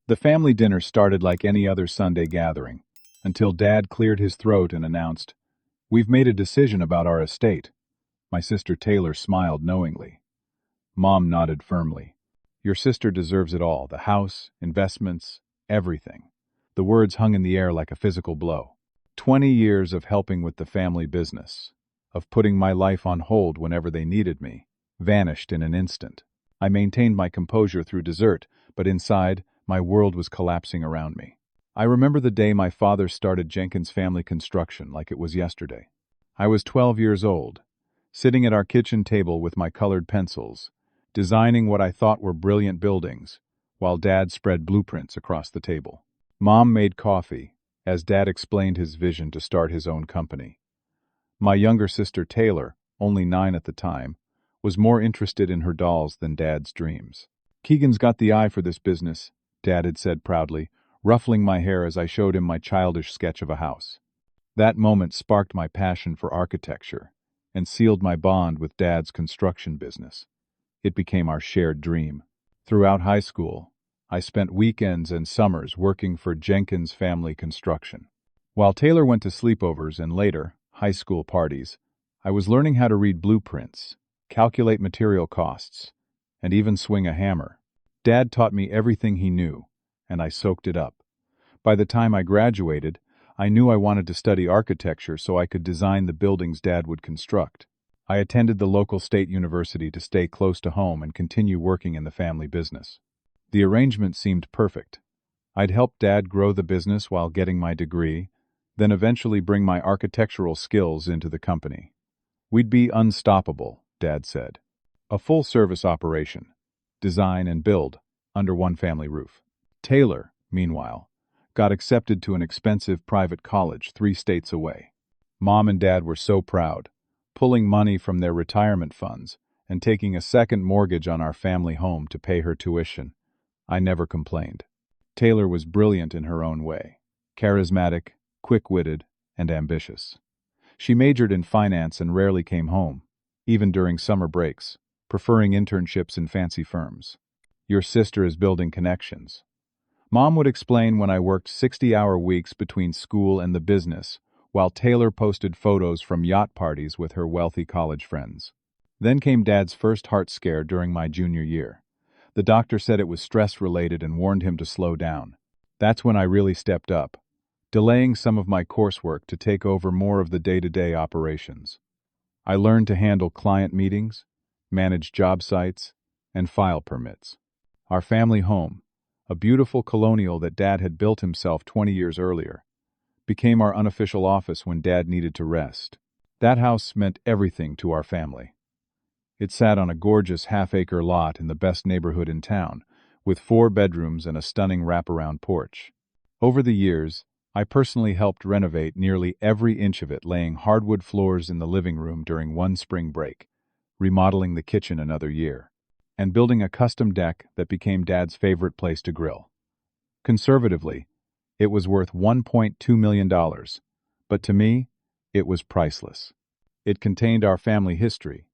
The family dinner started like any other Sunday gathering, until Dad cleared his throat and announced, "We've made a decision about our estate." My sister Taylor smiled knowingly. Mom nodded firmly. "Your sister deserves it all, the house, investments, everything." The words hung in the air like a physical blow. 20 years of helping with the family business, of putting my life on hold whenever they needed me, vanished in an instant. I maintained my composure through dessert, but inside, my world was collapsing around me. I remember the day my father started Jenkins Family Construction like it was yesterday. I was 12 years old, sitting at our kitchen table with my colored pencils, designing what I thought were brilliant buildings, while Dad spread blueprints across the table. Mom made coffee, as Dad explained his vision to start his own company. My younger sister Taylor, only 9 at the time, was more interested in her dolls than Dad's dreams. "Keegan's got the eye for this business," Dad had said proudly, ruffling my hair as I showed him my childish sketch of a house. That moment sparked my passion for architecture and sealed my bond with Dad's construction business. It became our shared dream. Throughout high school, I spent weekends and summers working for Jenkins Family Construction. While Taylor went to sleepovers and later, high school parties, I was learning how to read blueprints, calculate material costs, and even swing a hammer. Dad taught me everything he knew, and I soaked it up. By the time I graduated, I knew I wanted to study architecture so I could design the buildings Dad would construct. I attended the local state university to stay close to home and continue working in the family business. The arrangement seemed perfect. I'd help Dad grow the business while getting my degree, then eventually bring my architectural skills into the company. We'd be unstoppable, Dad said. A full-service operation, design and build, under one family roof. Taylor, meanwhile, got accepted to an expensive private college 3 states away. Mom and Dad were so proud, pulling money from their retirement funds and taking a second mortgage on our family home to pay her tuition. I never complained. Taylor was brilliant in her own way, charismatic, quick-witted, and ambitious. She majored in finance and rarely came home, even during summer breaks, preferring internships in fancy firms. "Your sister is building connections." Mom would explain when I worked 60-hour weeks between school and the business, while Taylor posted photos from yacht parties with her wealthy college friends. Then came Dad's first heart scare during my junior year. The doctor said it was stress-related and warned him to slow down. That's when I really stepped up, delaying some of my coursework to take over more of the day-to-day operations. I learned to handle client meetings, manage job sites, and file permits. Our family home, a beautiful colonial that Dad had built himself 20 years earlier, became our unofficial office when Dad needed to rest. That house meant everything to our family. It sat on a gorgeous half-acre lot in the best neighborhood in town, with 4 bedrooms and a stunning wraparound porch. Over the years, I personally helped renovate nearly every inch of it, laying hardwood floors in the living room during one spring break, remodeling the kitchen another year, and building a custom deck that became Dad's favorite place to grill. Conservatively, it was worth $1.2 million, but to me, it was priceless. It contained our family history,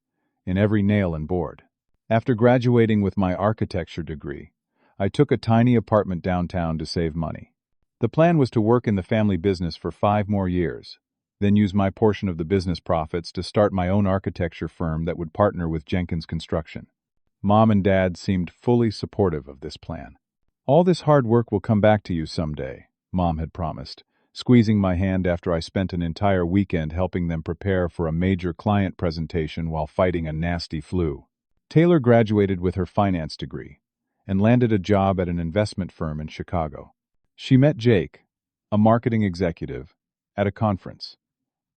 in every nail and board. After graduating with my architecture degree, I took a tiny apartment downtown to save money. The plan was to work in the family business for 5 more years, then use my portion of the business profits to start my own architecture firm that would partner with Jenkins Construction. Mom and Dad seemed fully supportive of this plan. "All this hard work will come back to you someday," Mom had promised, squeezing my hand after I spent an entire weekend helping them prepare for a major client presentation while fighting a nasty flu. Taylor graduated with her finance degree and landed a job at an investment firm in Chicago. She met Jake, a marketing executive, at a conference,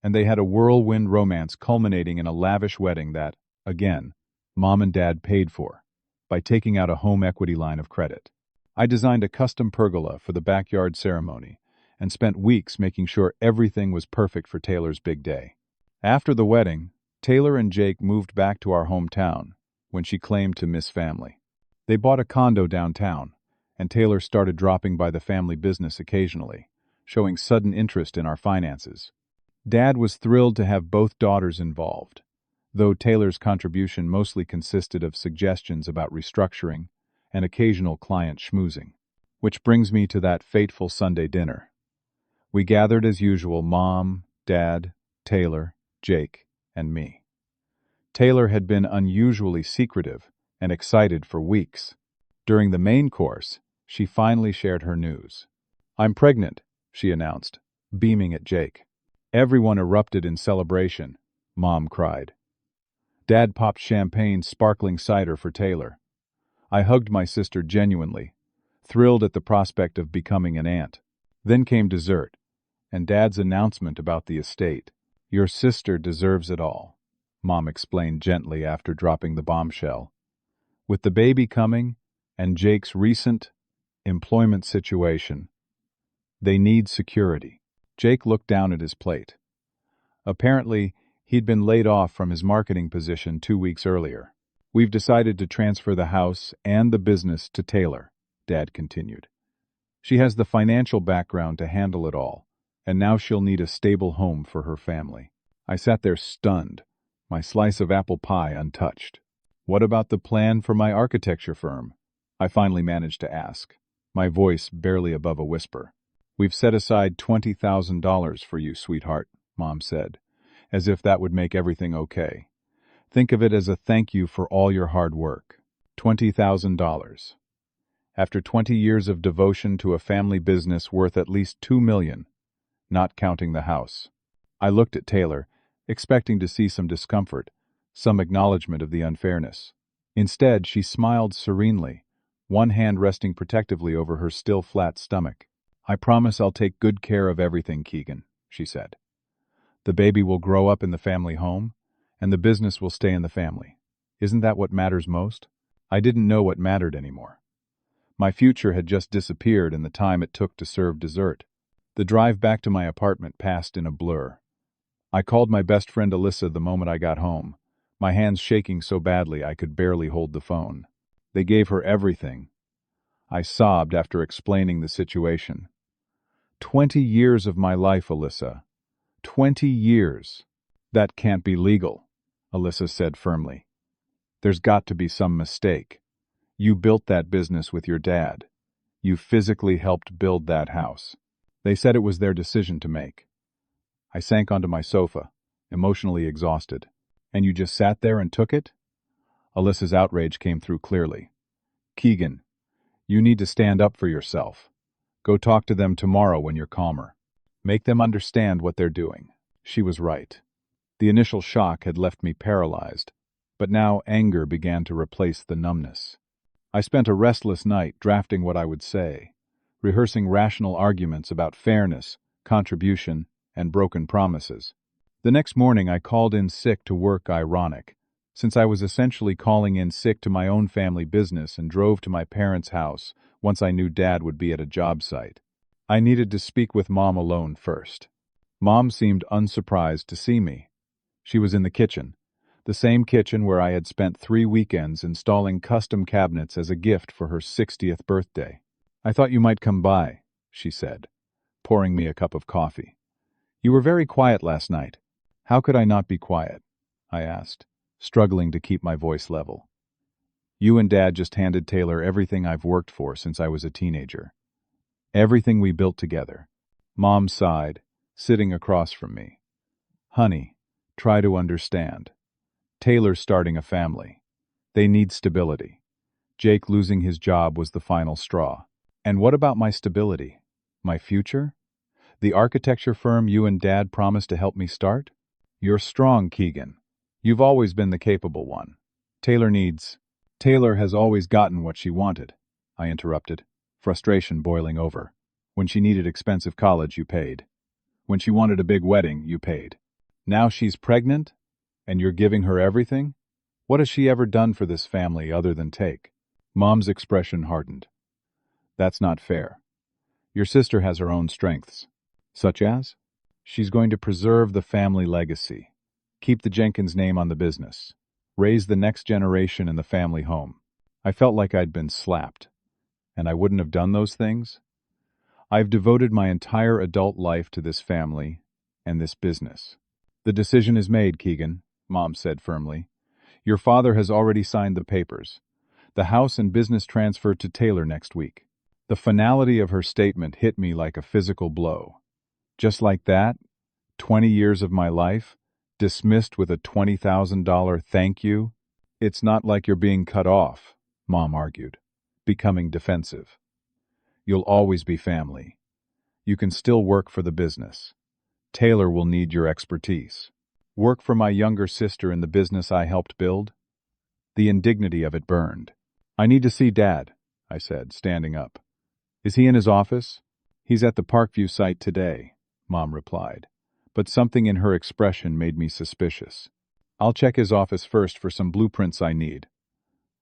and they had a whirlwind romance culminating in a lavish wedding that, again, Mom and Dad paid for by taking out a home equity line of credit. I designed a custom pergola for the backyard ceremony and spent weeks making sure everything was perfect for Taylor's big day. After the wedding, Taylor and Jake moved back to our hometown when she claimed to miss family. They bought a condo downtown, and Taylor started dropping by the family business occasionally, showing sudden interest in our finances. Dad was thrilled to have both daughters involved, though Taylor's contribution mostly consisted of suggestions about restructuring and occasional client schmoozing. Which brings me to that fateful Sunday dinner. We gathered as usual, Mom, Dad, Taylor, Jake, and me. Taylor had been unusually secretive and excited for weeks. During the main course, she finally shared her news. "I'm pregnant," she announced, beaming at Jake. Everyone erupted in celebration. Mom cried. Dad popped champagne, sparkling cider for Taylor. I hugged my sister genuinely, thrilled at the prospect of becoming an aunt. Then came dessert, and Dad's announcement about the estate. "Your sister deserves it all," Mom explained gently after dropping the bombshell. With the baby coming, and Jake's recent employment situation, they need security. Jake looked down at his plate. Apparently, he'd been laid off from his marketing position 2 weeks earlier. "We've decided to transfer the house and the business to Taylor," Dad continued. "She has the financial background to handle it all, and now she'll need a stable home for her family." I sat there stunned, my slice of apple pie untouched. "What about the plan for my architecture firm?" I finally managed to ask, my voice barely above a whisper. "We've set aside $20,000 for you, sweetheart," Mom said, as if that would make everything okay. "Think of it as a thank you for all your hard work." $20,000. After 20 years of devotion to a family business worth at least $2 million, not counting the house. I looked at Taylor, expecting to see some discomfort, some acknowledgement of the unfairness. Instead, she smiled serenely, one hand resting protectively over her still flat stomach. "I promise I'll take good care of everything, Keegan," she said. "The baby will grow up in the family home, and the business will stay in the family. Isn't that what matters most?" I didn't know what mattered anymore. My future had just disappeared in the time it took to serve dessert. The drive back to my apartment passed in a blur. I called my best friend Alyssa the moment I got home, my hands shaking so badly I could barely hold the phone. They gave her everything. I sobbed after explaining the situation. 20 years of my life, Alyssa. 20 years. "That can't be legal," Alyssa said firmly. "There's got to be some mistake. You built that business with your dad. You physically helped build that house." They said it was their decision to make. I sank onto my sofa, emotionally exhausted. "And you just sat there and took it?" Alyssa's outrage came through clearly. "Keegan, you need to stand up for yourself. Go talk to them tomorrow when you're calmer. Make them understand what they're doing." She was right. The initial shock had left me paralyzed, but now anger began to replace the numbness. I spent a restless night drafting what I would say, rehearsing rational arguments about fairness, contribution, and broken promises. The next morning I called in sick to work, ironic, since I was essentially calling in sick to my own family business, and drove to my parents' house once I knew Dad would be at a job site. I needed to speak with Mom alone first. Mom seemed unsurprised to see me. She was in the kitchen, the same kitchen where I had spent 3 weekends installing custom cabinets as a gift for her 60th birthday. "I thought you might come by," she said, pouring me a cup of coffee. "You were very quiet last night." "How could I not be quiet?" I asked, struggling to keep my voice level. "You and Dad just handed Taylor everything I've worked for since I was a teenager. Everything we built together." Mom sighed, sitting across from me. "Honey, try to understand. Taylor's starting a family. They need stability. Jake losing his job was the final straw. And what about my stability? My future? The architecture firm you and Dad promised to help me start? You're strong, Keegan. You've always been the capable one. Taylor has always gotten what she wanted," I interrupted, frustration boiling over. "When she needed expensive college, you paid. When she wanted a big wedding, you paid. Now she's pregnant, and you're giving her everything? What has she ever done for this family other than take?" Mom's expression hardened. "That's not fair. Your sister has her own strengths." "Such as?" "She's going to preserve the family legacy, keep the Jenkins name on the business, raise the next generation in the family home." I felt like I'd been slapped. And I wouldn't have done those things? I've devoted my entire adult life to this family and this business. "The decision is made, Keegan," Mom said firmly. "Your father has already signed the papers. The house and business transfer to Taylor next week. The finality of her statement hit me like a physical blow. Just like that, 20 years of my life, dismissed with a $20,000 thank you? It's not like you're being cut off, Mom argued, becoming defensive. You'll always be family. You can still work for the business. Taylor will need your expertise. Work for my younger sister in the business I helped build? The indignity of it burned. I need to see Dad, I said, standing up. Is he in his office? He's at the Parkview site today, Mom replied, but something in her expression made me suspicious. I'll check his office first for some blueprints I need,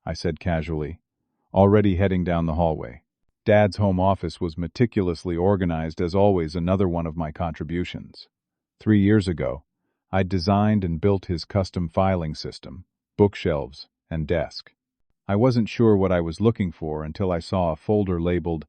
I said casually, already heading down the hallway. Dad's home office was meticulously organized, as always, another one of my contributions. 3 years ago, I'd designed and built his custom filing system, bookshelves, and desk. I wasn't sure what I was looking for until I saw a folder labeled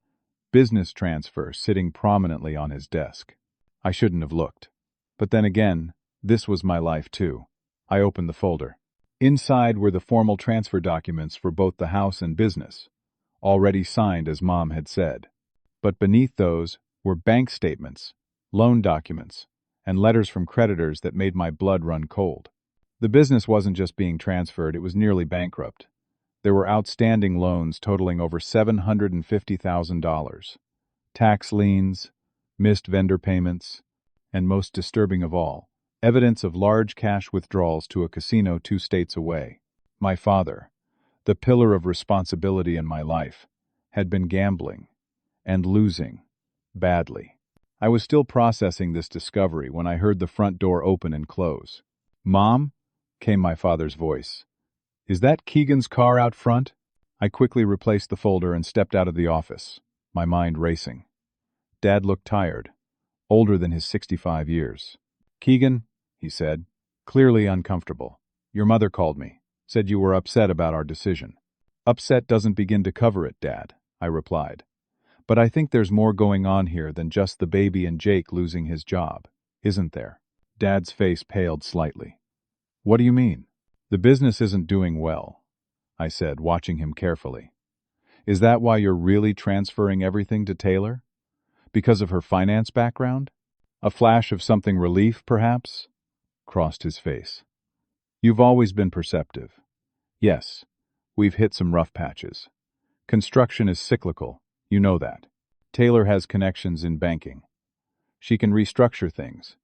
Business Transfer sitting prominently on his desk. I shouldn't have looked. But then again, this was my life too. I opened the folder. Inside were the formal transfer documents for both the house and business, already signed as Mom had said. But beneath those were bank statements, loan documents, and letters from creditors that made my blood run cold. The business wasn't just being transferred, it was nearly bankrupt. There were outstanding loans totaling over $750,000, tax liens, missed vendor payments, and most disturbing of all, evidence of large cash withdrawals to a casino 2 states away. My father, the pillar of responsibility in my life, had been gambling and losing badly. I was still processing this discovery when I heard the front door open and close. "Mom?" came my father's voice. "Is that Keegan's car out front?" I quickly replaced the folder and stepped out of the office, my mind racing. Dad looked tired, older than his 65 years. "Keegan," he said, clearly uncomfortable. "Your mother called me, said you were upset about our decision." "Upset doesn't begin to cover it, Dad," I replied. "But I think there's more going on here than just the baby and Jake losing his job, isn't there?" Dad's face paled slightly. "What do you mean?" "The business isn't doing well," I said, watching him carefully. "Is that why you're really transferring everything to Taylor? Because of her finance background? A flash of something relief, perhaps?" Crossed his face. "You've always been perceptive. Yes, we've hit some rough patches. Construction is cyclical, you know that. Taylor has connections in banking. She can restructure things,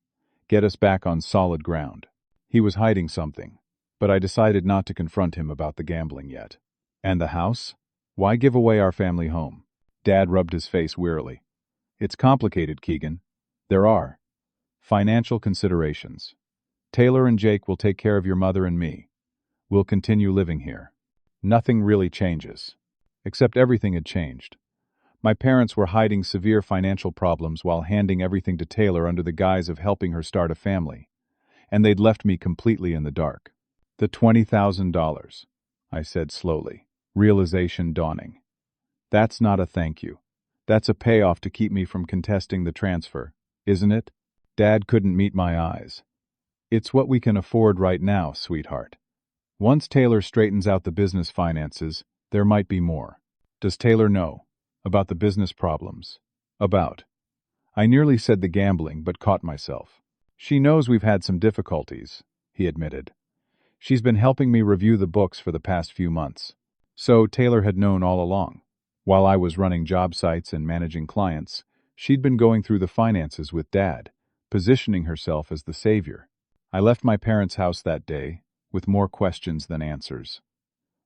get us back on solid ground." He was hiding something, but I decided not to confront him about the gambling yet. "And the house? Why give away our family home?" Dad rubbed his face wearily. "It's complicated, Keegan. There are financial considerations. Taylor and Jake will take care of your mother and me. We'll continue living here. Nothing really changes. Except everything had changed. My parents were hiding severe financial problems while handing everything to Taylor under the guise of helping her start a family, and they'd left me completely in the dark. "The $20,000, I said slowly, realization dawning. "That's not a thank you. That's a payoff to keep me from contesting the transfer, isn't it?" Dad couldn't meet my eyes. "It's what we can afford right now, sweetheart. Once Taylor straightens out the business finances, there might be more." "Does Taylor know about the business problems?" "About." I nearly said the gambling, but caught myself. "She knows we've had some difficulties," he admitted. "She's been helping me review the books for the past few months." So Taylor had known all along. While I was running job sites and managing clients, she'd been going through the finances with Dad, positioning herself as the savior. I left my parents' house that day, with more questions than answers.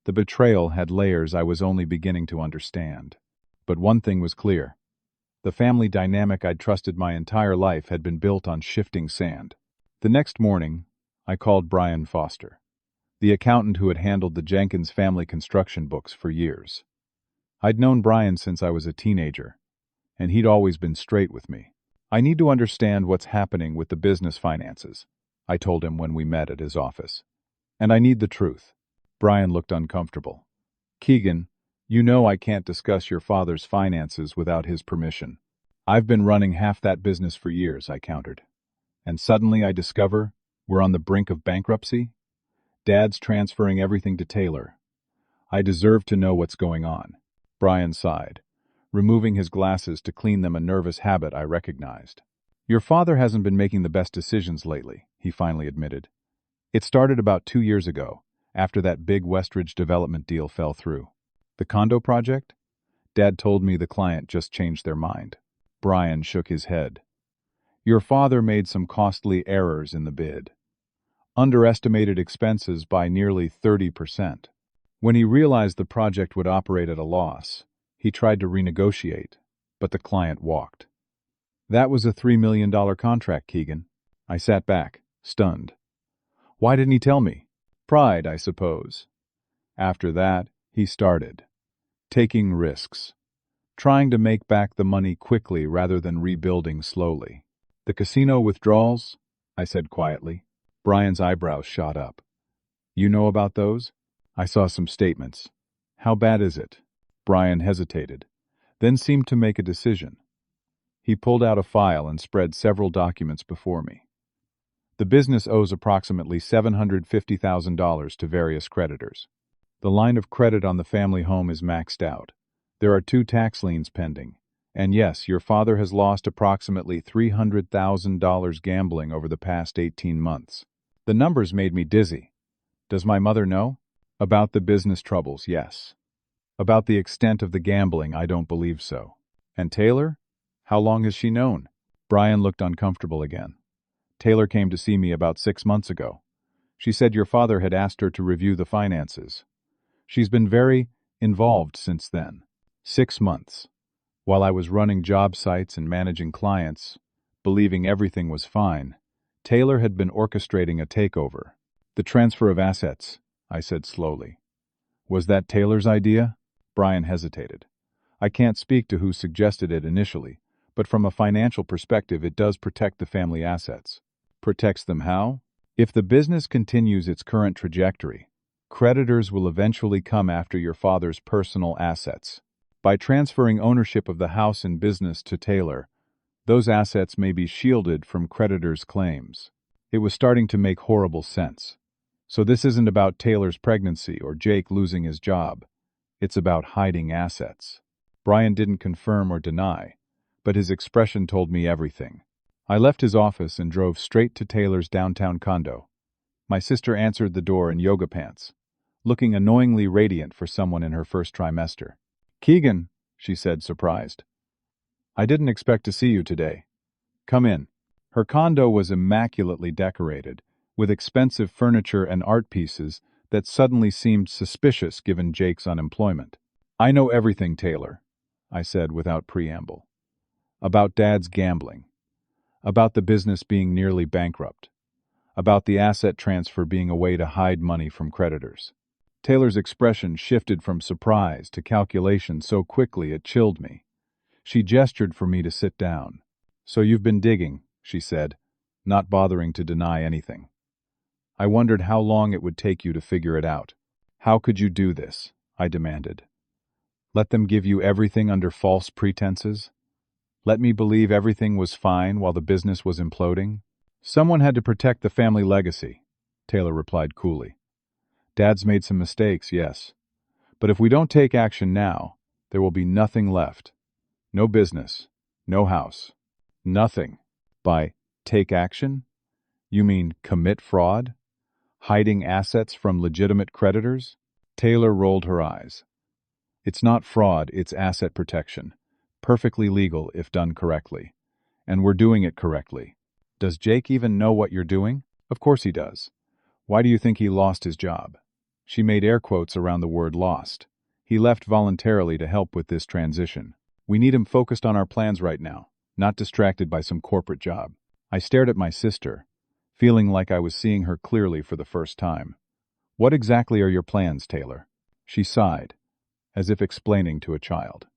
The betrayal had layers I was only beginning to understand. But one thing was clear. The family dynamic I'd trusted my entire life had been built on shifting sand. The next morning, I called Brian Foster, the accountant who had handled the Jenkins family construction books for years. I'd known Brian since I was a teenager, and he'd always been straight with me. "I need to understand what's happening with the business finances," I told him when we met at his office. "And I need the truth." Brian looked uncomfortable. "Keegan, you know I can't discuss your father's finances without his permission." "I've been running half that business for years," I countered. "And suddenly I discover we're on the brink of bankruptcy? Dad's transferring everything to Taylor. I deserve to know what's going on." Brian sighed, removing his glasses to clean them, a nervous habit I recognized. Your father hasn't been making the best decisions lately, he finally admitted. It started about 2 years ago, after that big Westridge development deal fell through. The condo project? Dad told me the client just changed their mind. Brian shook his head. Your father made some costly errors in the bid. Underestimated expenses by nearly 30%. When he realized the project would operate at a loss, he tried to renegotiate, but the client walked. That was a $3 million contract, Keegan. I sat back, stunned. Why didn't he tell me? Pride, I suppose. After that, he started. Taking risks. Trying to make back the money quickly rather than rebuilding slowly. The casino withdrawals? I said quietly. Brian's eyebrows shot up. You know about those? I saw some statements. How bad is it? Brian hesitated, then seemed to make a decision. He pulled out a file and spread several documents before me. The business owes approximately $750,000 to various creditors. The line of credit on the family home is maxed out. There are 2 tax liens pending. And yes, your father has lost approximately $300,000 gambling over the past 18 months. The numbers made me dizzy. Does my mother know? About the business troubles, yes. About the extent of the gambling, I don't believe so. And Taylor? How long has she known? Brian looked uncomfortable again. Taylor came to see me about 6 months ago. She said your father had asked her to review the finances. She's been very involved since then. 6 months. While I was running job sites and managing clients, believing everything was fine, Taylor had been orchestrating a takeover. The transfer of assets, I said slowly. Was that Taylor's idea? Brian hesitated. I can't speak to who suggested it initially, but from a financial perspective it does protect the family assets. Protects them how? If the business continues its current trajectory, creditors will eventually come after your father's personal assets. By transferring ownership of the house and business to Taylor, those assets may be shielded from creditors' claims. It was starting to make horrible sense. So this isn't about Taylor's pregnancy or Jake losing his job. It's about hiding assets. Brian didn't confirm or deny, but his expression told me everything. I left his office and drove straight to Taylor's downtown condo. My sister answered the door in yoga pants, looking annoyingly radiant for someone in her first trimester. Keegan, she said, surprised. I didn't expect to see you today. Come in. Her condo was immaculately decorated, with expensive furniture and art pieces that suddenly seemed suspicious given Jake's unemployment. I know everything, Taylor, I said without preamble. About Dad's gambling. About the business being nearly bankrupt. About the asset transfer being a way to hide money from creditors. Taylor's expression shifted from surprise to calculation so quickly it chilled me. She gestured for me to sit down. So you've been digging, she said, not bothering to deny anything. I wondered how long it would take you to figure it out. How could you do this? I demanded. Let them give you everything under false pretenses? Let me believe everything was fine while the business was imploding? Someone had to protect the family legacy, Taylor replied coolly. Dad's made some mistakes, yes. But if we don't take action now, there will be nothing left. No business. No house. Nothing. By take action? You mean commit fraud? Hiding assets from legitimate creditors? Taylor rolled her eyes. It's not fraud, it's asset protection. Perfectly legal if done correctly. And we're doing it correctly. Does Jake even know what you're doing? Of course he does. Why do you think he lost his job? She made air quotes around the word lost. He left voluntarily to help with this transition. We need him focused on our plans right now, not distracted by some corporate job. I stared at my sister, feeling like I was seeing her clearly for the first time. What exactly are your plans, Taylor? She sighed, as if explaining to a child.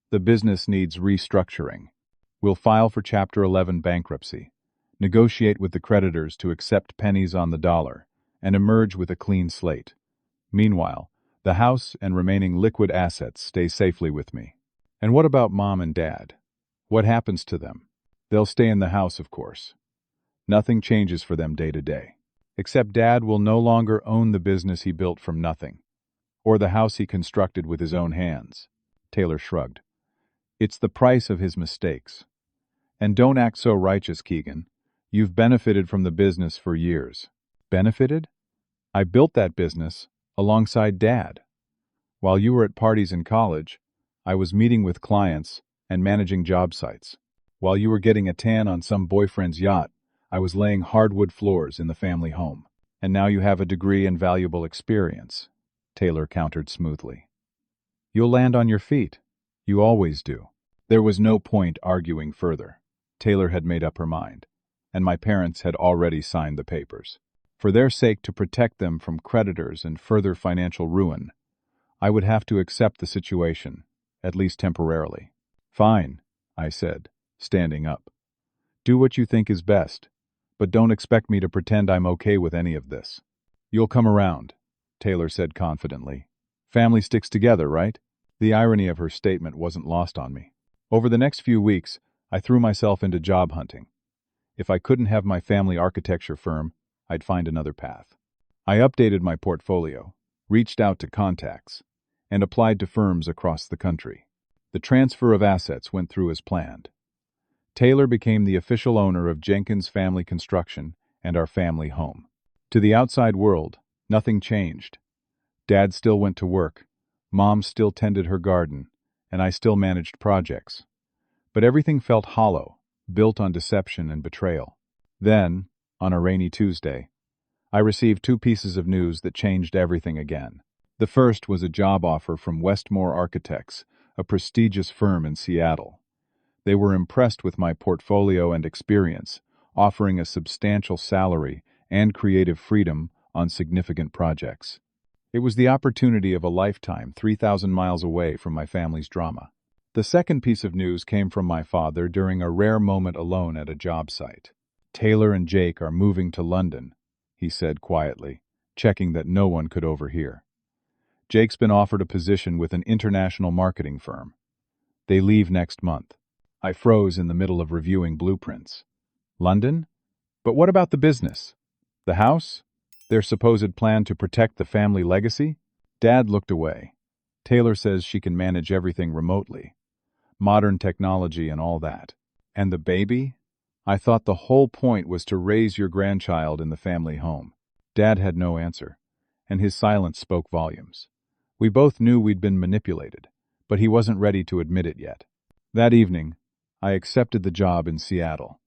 The business needs restructuring. We'll file for Chapter 11 bankruptcy, negotiate with the creditors to accept pennies on the dollar, and emerge with a clean slate. Meanwhile, the house and remaining liquid assets stay safely with me. And what about Mom and Dad? What happens to them? They'll stay in the house, of course. Nothing changes for them day to day. Except Dad will no longer own the business he built from nothing, or the house he constructed with his own hands. Taylor shrugged. It's the price of his mistakes. And don't act so righteous, Keegan. You've benefited from the business for years. Benefited? I built that business alongside Dad. While you were at parties in college, I was meeting with clients and managing job sites. While you were getting a tan on some boyfriend's yacht, I was laying hardwood floors in the family home. And now you have a degree and valuable experience, Taylor countered smoothly. You'll land on your feet. You always do. There was no point arguing further. Taylor had made up her mind, and my parents had already signed the papers. For their sake, to protect them from creditors and further financial ruin, I would have to accept the situation, at least temporarily. Fine, I said, standing up. Do what you think is best, but don't expect me to pretend I'm okay with any of this. You'll come around, Taylor said confidently. Family sticks together, right? The irony of her statement wasn't lost on me. Over the next few weeks, I threw myself into job hunting. If I couldn't have my family architecture firm, I'd find another path. I updated my portfolio, reached out to contacts, and applied to firms across the country. The transfer of assets went through as planned. Taylor became the official owner of Jenkins Family Construction and our family home. To the outside world, nothing changed. Dad still went to work, Mom still tended her garden, and I still managed projects. But everything felt hollow, built on deception and betrayal. Then, on a rainy Tuesday, I received two pieces of news that changed everything again. The first was a job offer from Westmore Architects, a prestigious firm in Seattle. They were impressed with my portfolio and experience, offering a substantial salary and creative freedom on significant projects. It was the opportunity of a lifetime 3,000 miles away from my family's drama. The second piece of news came from my father during a rare moment alone at a job site. Taylor and Jake are moving to London, he said quietly, checking that no one could overhear. Jake's been offered a position with an international marketing firm. They leave next month. I froze in the middle of reviewing blueprints. London? But what about the business? The house? Their supposed plan to protect the family legacy? Dad looked away. Taylor says she can manage everything remotely. Modern technology and all that. And the baby? I thought the whole point was to raise your grandchild in the family home. Dad had no answer, and his silence spoke volumes. We both knew we'd been manipulated, but he wasn't ready to admit it yet. That evening, I accepted the job in Seattle.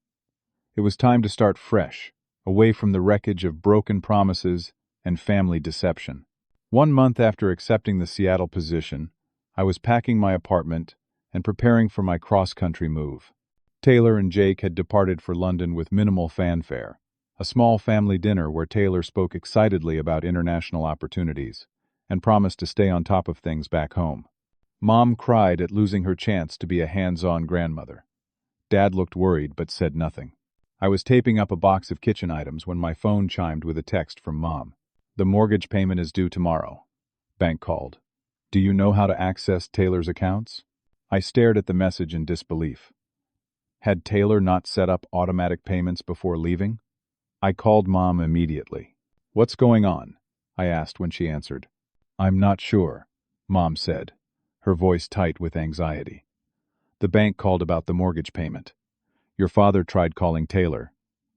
It was time to start fresh, away from the wreckage of broken promises and family deception. 1 month after accepting the Seattle position, I was packing my apartment and preparing for my cross-country move. Taylor and Jake had departed for London with minimal fanfare, a small family dinner where Taylor spoke excitedly about international opportunities and promised to stay on top of things back home. Mom cried at losing her chance to be a hands-on grandmother. Dad looked worried but said nothing. I was taping up a box of kitchen items when my phone chimed with a text from Mom. The mortgage payment is due tomorrow. Bank called. Do you know how to access Taylor's accounts? I stared at the message in disbelief. Had Taylor not set up automatic payments before leaving? I called Mom immediately. What's going on? I asked when she answered. I'm not sure, Mom said, her voice tight with anxiety. The bank called about the mortgage payment. Your father tried calling Taylor,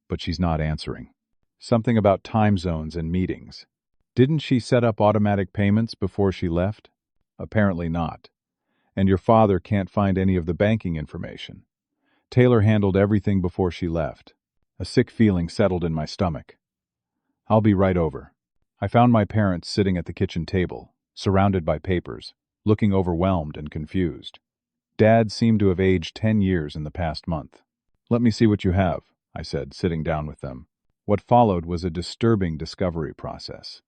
but she's not answering. Something about time zones and meetings. Didn't she set up automatic payments before she left? Apparently not. And your father can't find any of the banking information. Taylor handled everything before she left. A sick feeling settled in my stomach. I'll be right over. I found my parents sitting at the kitchen table, surrounded by papers, looking overwhelmed and confused. Dad seemed to have aged 10 years in the past month. Let me see what you have, I said, sitting down with them. What followed was a disturbing discovery process.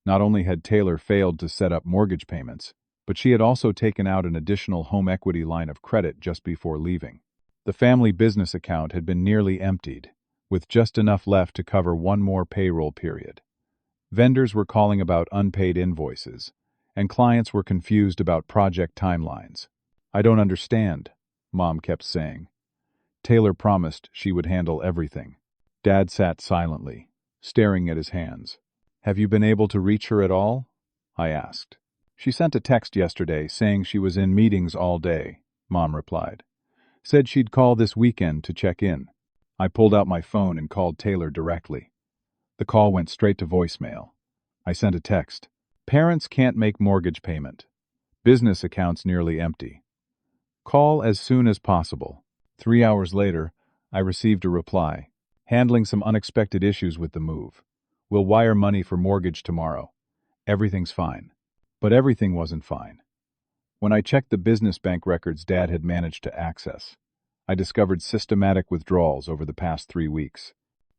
Not only had Taylor failed to set up mortgage payments, but she had also taken out an additional home equity line of credit just before leaving. The family business account had been nearly emptied, with just enough left to cover one more payroll period. Vendors were calling about unpaid invoices, and clients were confused about project timelines. I don't understand, Mom kept saying. Taylor promised she would handle everything. Dad sat silently, staring at his hands. Have you been able to reach her at all? I asked. She sent a text yesterday saying she was in meetings all day. Mom replied. Said she'd call this weekend to check in. I pulled out my phone and called Taylor directly. The call went straight to voicemail. I sent a text. Parents can't make mortgage payment. Business accounts nearly empty. Call as soon as possible. 3 hours later, I received a reply. Handling some unexpected issues with the move. We'll wire money for mortgage tomorrow. Everything's fine. But everything wasn't fine. When I checked the business bank records Dad had managed to access, I discovered systematic withdrawals over the past 3 weeks,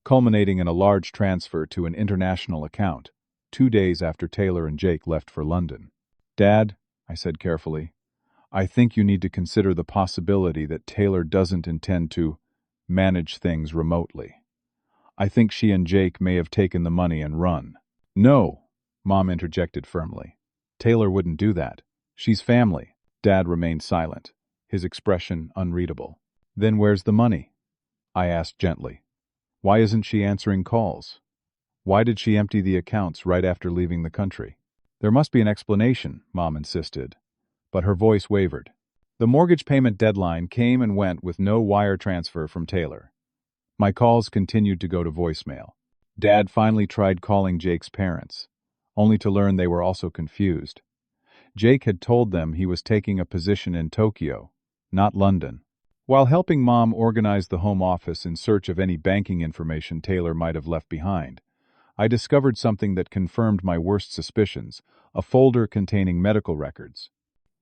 culminating in a large transfer to an international account 2 days after Taylor and Jake left for London. Dad, I said carefully, I think you need to consider the possibility that Taylor doesn't intend to manage things remotely. I think she and Jake may have taken the money and run. No, Mom interjected firmly. Taylor wouldn't do that. She's family. Dad remained silent, his expression unreadable. Then where's the money? I asked gently. Why isn't she answering calls? Why did she empty the accounts right after leaving the country? There must be an explanation, Mom insisted, but her voice wavered. The mortgage payment deadline came and went with no wire transfer from Taylor. My calls continued to go to voicemail. Dad finally tried calling Jake's parents, only to learn they were also confused. Jake had told them he was taking a position in Tokyo, not London. While helping Mom organize the home office in search of any banking information Taylor might have left behind, I discovered something that confirmed my worst suspicions, a folder containing medical records.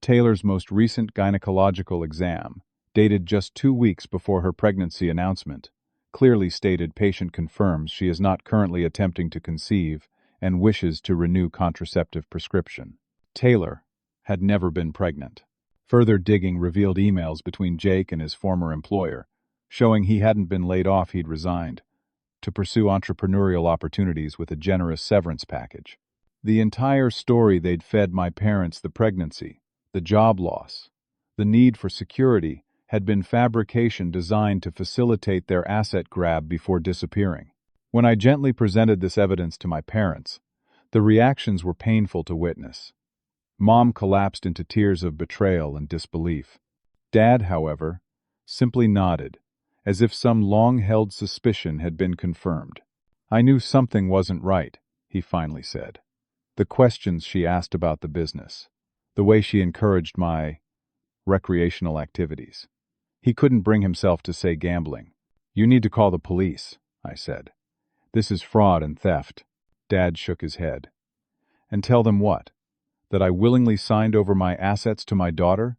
Taylor's most recent gynecological exam, dated just 2 weeks before her pregnancy announcement, clearly stated patient confirms she is not currently attempting to conceive and wishes to renew contraceptive prescription. Taylor had never been pregnant. Further digging revealed emails between Jake and his former employer, showing he hadn't been laid off, he'd resigned to pursue entrepreneurial opportunities with a generous severance package. The entire story they'd fed my parents, the pregnancy, the job loss, the need for security, had been fabrication designed to facilitate their asset grab before disappearing. When I gently presented this evidence to my parents, the reactions were painful to witness. Mom collapsed into tears of betrayal and disbelief. Dad, however, simply nodded, as if some long-held suspicion had been confirmed. I knew something wasn't right, he finally said. The questions she asked about the business, the way she encouraged my recreational activities. He couldn't bring himself to say gambling. You need to call the police, I said. This is fraud and theft. Dad shook his head. And tell them what? That I willingly signed over my assets to my daughter?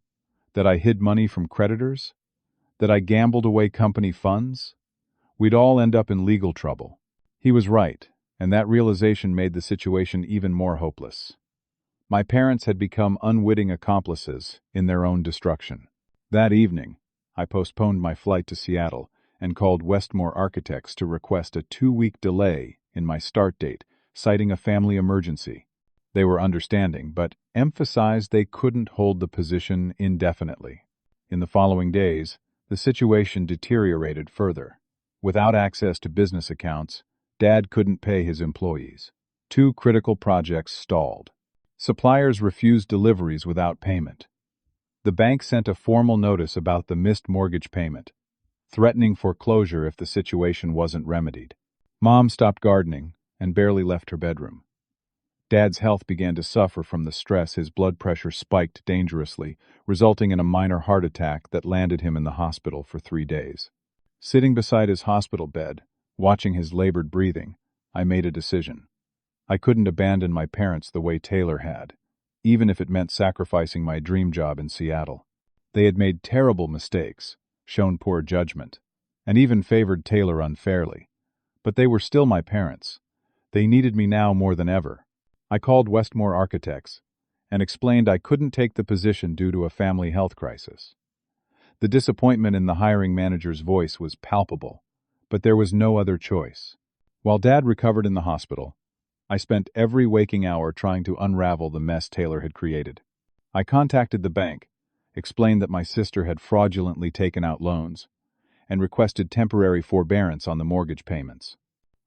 That I hid money from creditors? That I gambled away company funds? We'd all end up in legal trouble. He was right, and that realization made the situation even more hopeless. My parents had become unwitting accomplices in their own destruction. That evening, I postponed my flight to Seattle and called Westmore Architects to request a 2-week delay in my start date, citing a family emergency. They were understanding, but emphasized they couldn't hold the position indefinitely. In the following days, the situation deteriorated further. Without access to business accounts, Dad couldn't pay his employees. 2 critical projects stalled. Suppliers refused deliveries without payment. The bank sent a formal notice about the missed mortgage payment, threatening foreclosure if the situation wasn't remedied. Mom stopped gardening and barely left her bedroom. Dad's health began to suffer from the stress. His blood pressure spiked dangerously, resulting in a minor heart attack that landed him in the hospital for 3 days. Sitting beside his hospital bed, watching his labored breathing, I made a decision. I couldn't abandon my parents the way Taylor had, even if it meant sacrificing my dream job in Seattle. They had made terrible mistakes, shown poor judgment, and even favored Taylor unfairly. But they were still my parents. They needed me now more than ever. I called Westmore Architects and explained I couldn't take the position due to a family health crisis. The disappointment in the hiring manager's voice was palpable, but there was no other choice. While Dad recovered in the hospital, I spent every waking hour trying to unravel the mess Taylor had created. I contacted the bank, explained that my sister had fraudulently taken out loans, and requested temporary forbearance on the mortgage payments.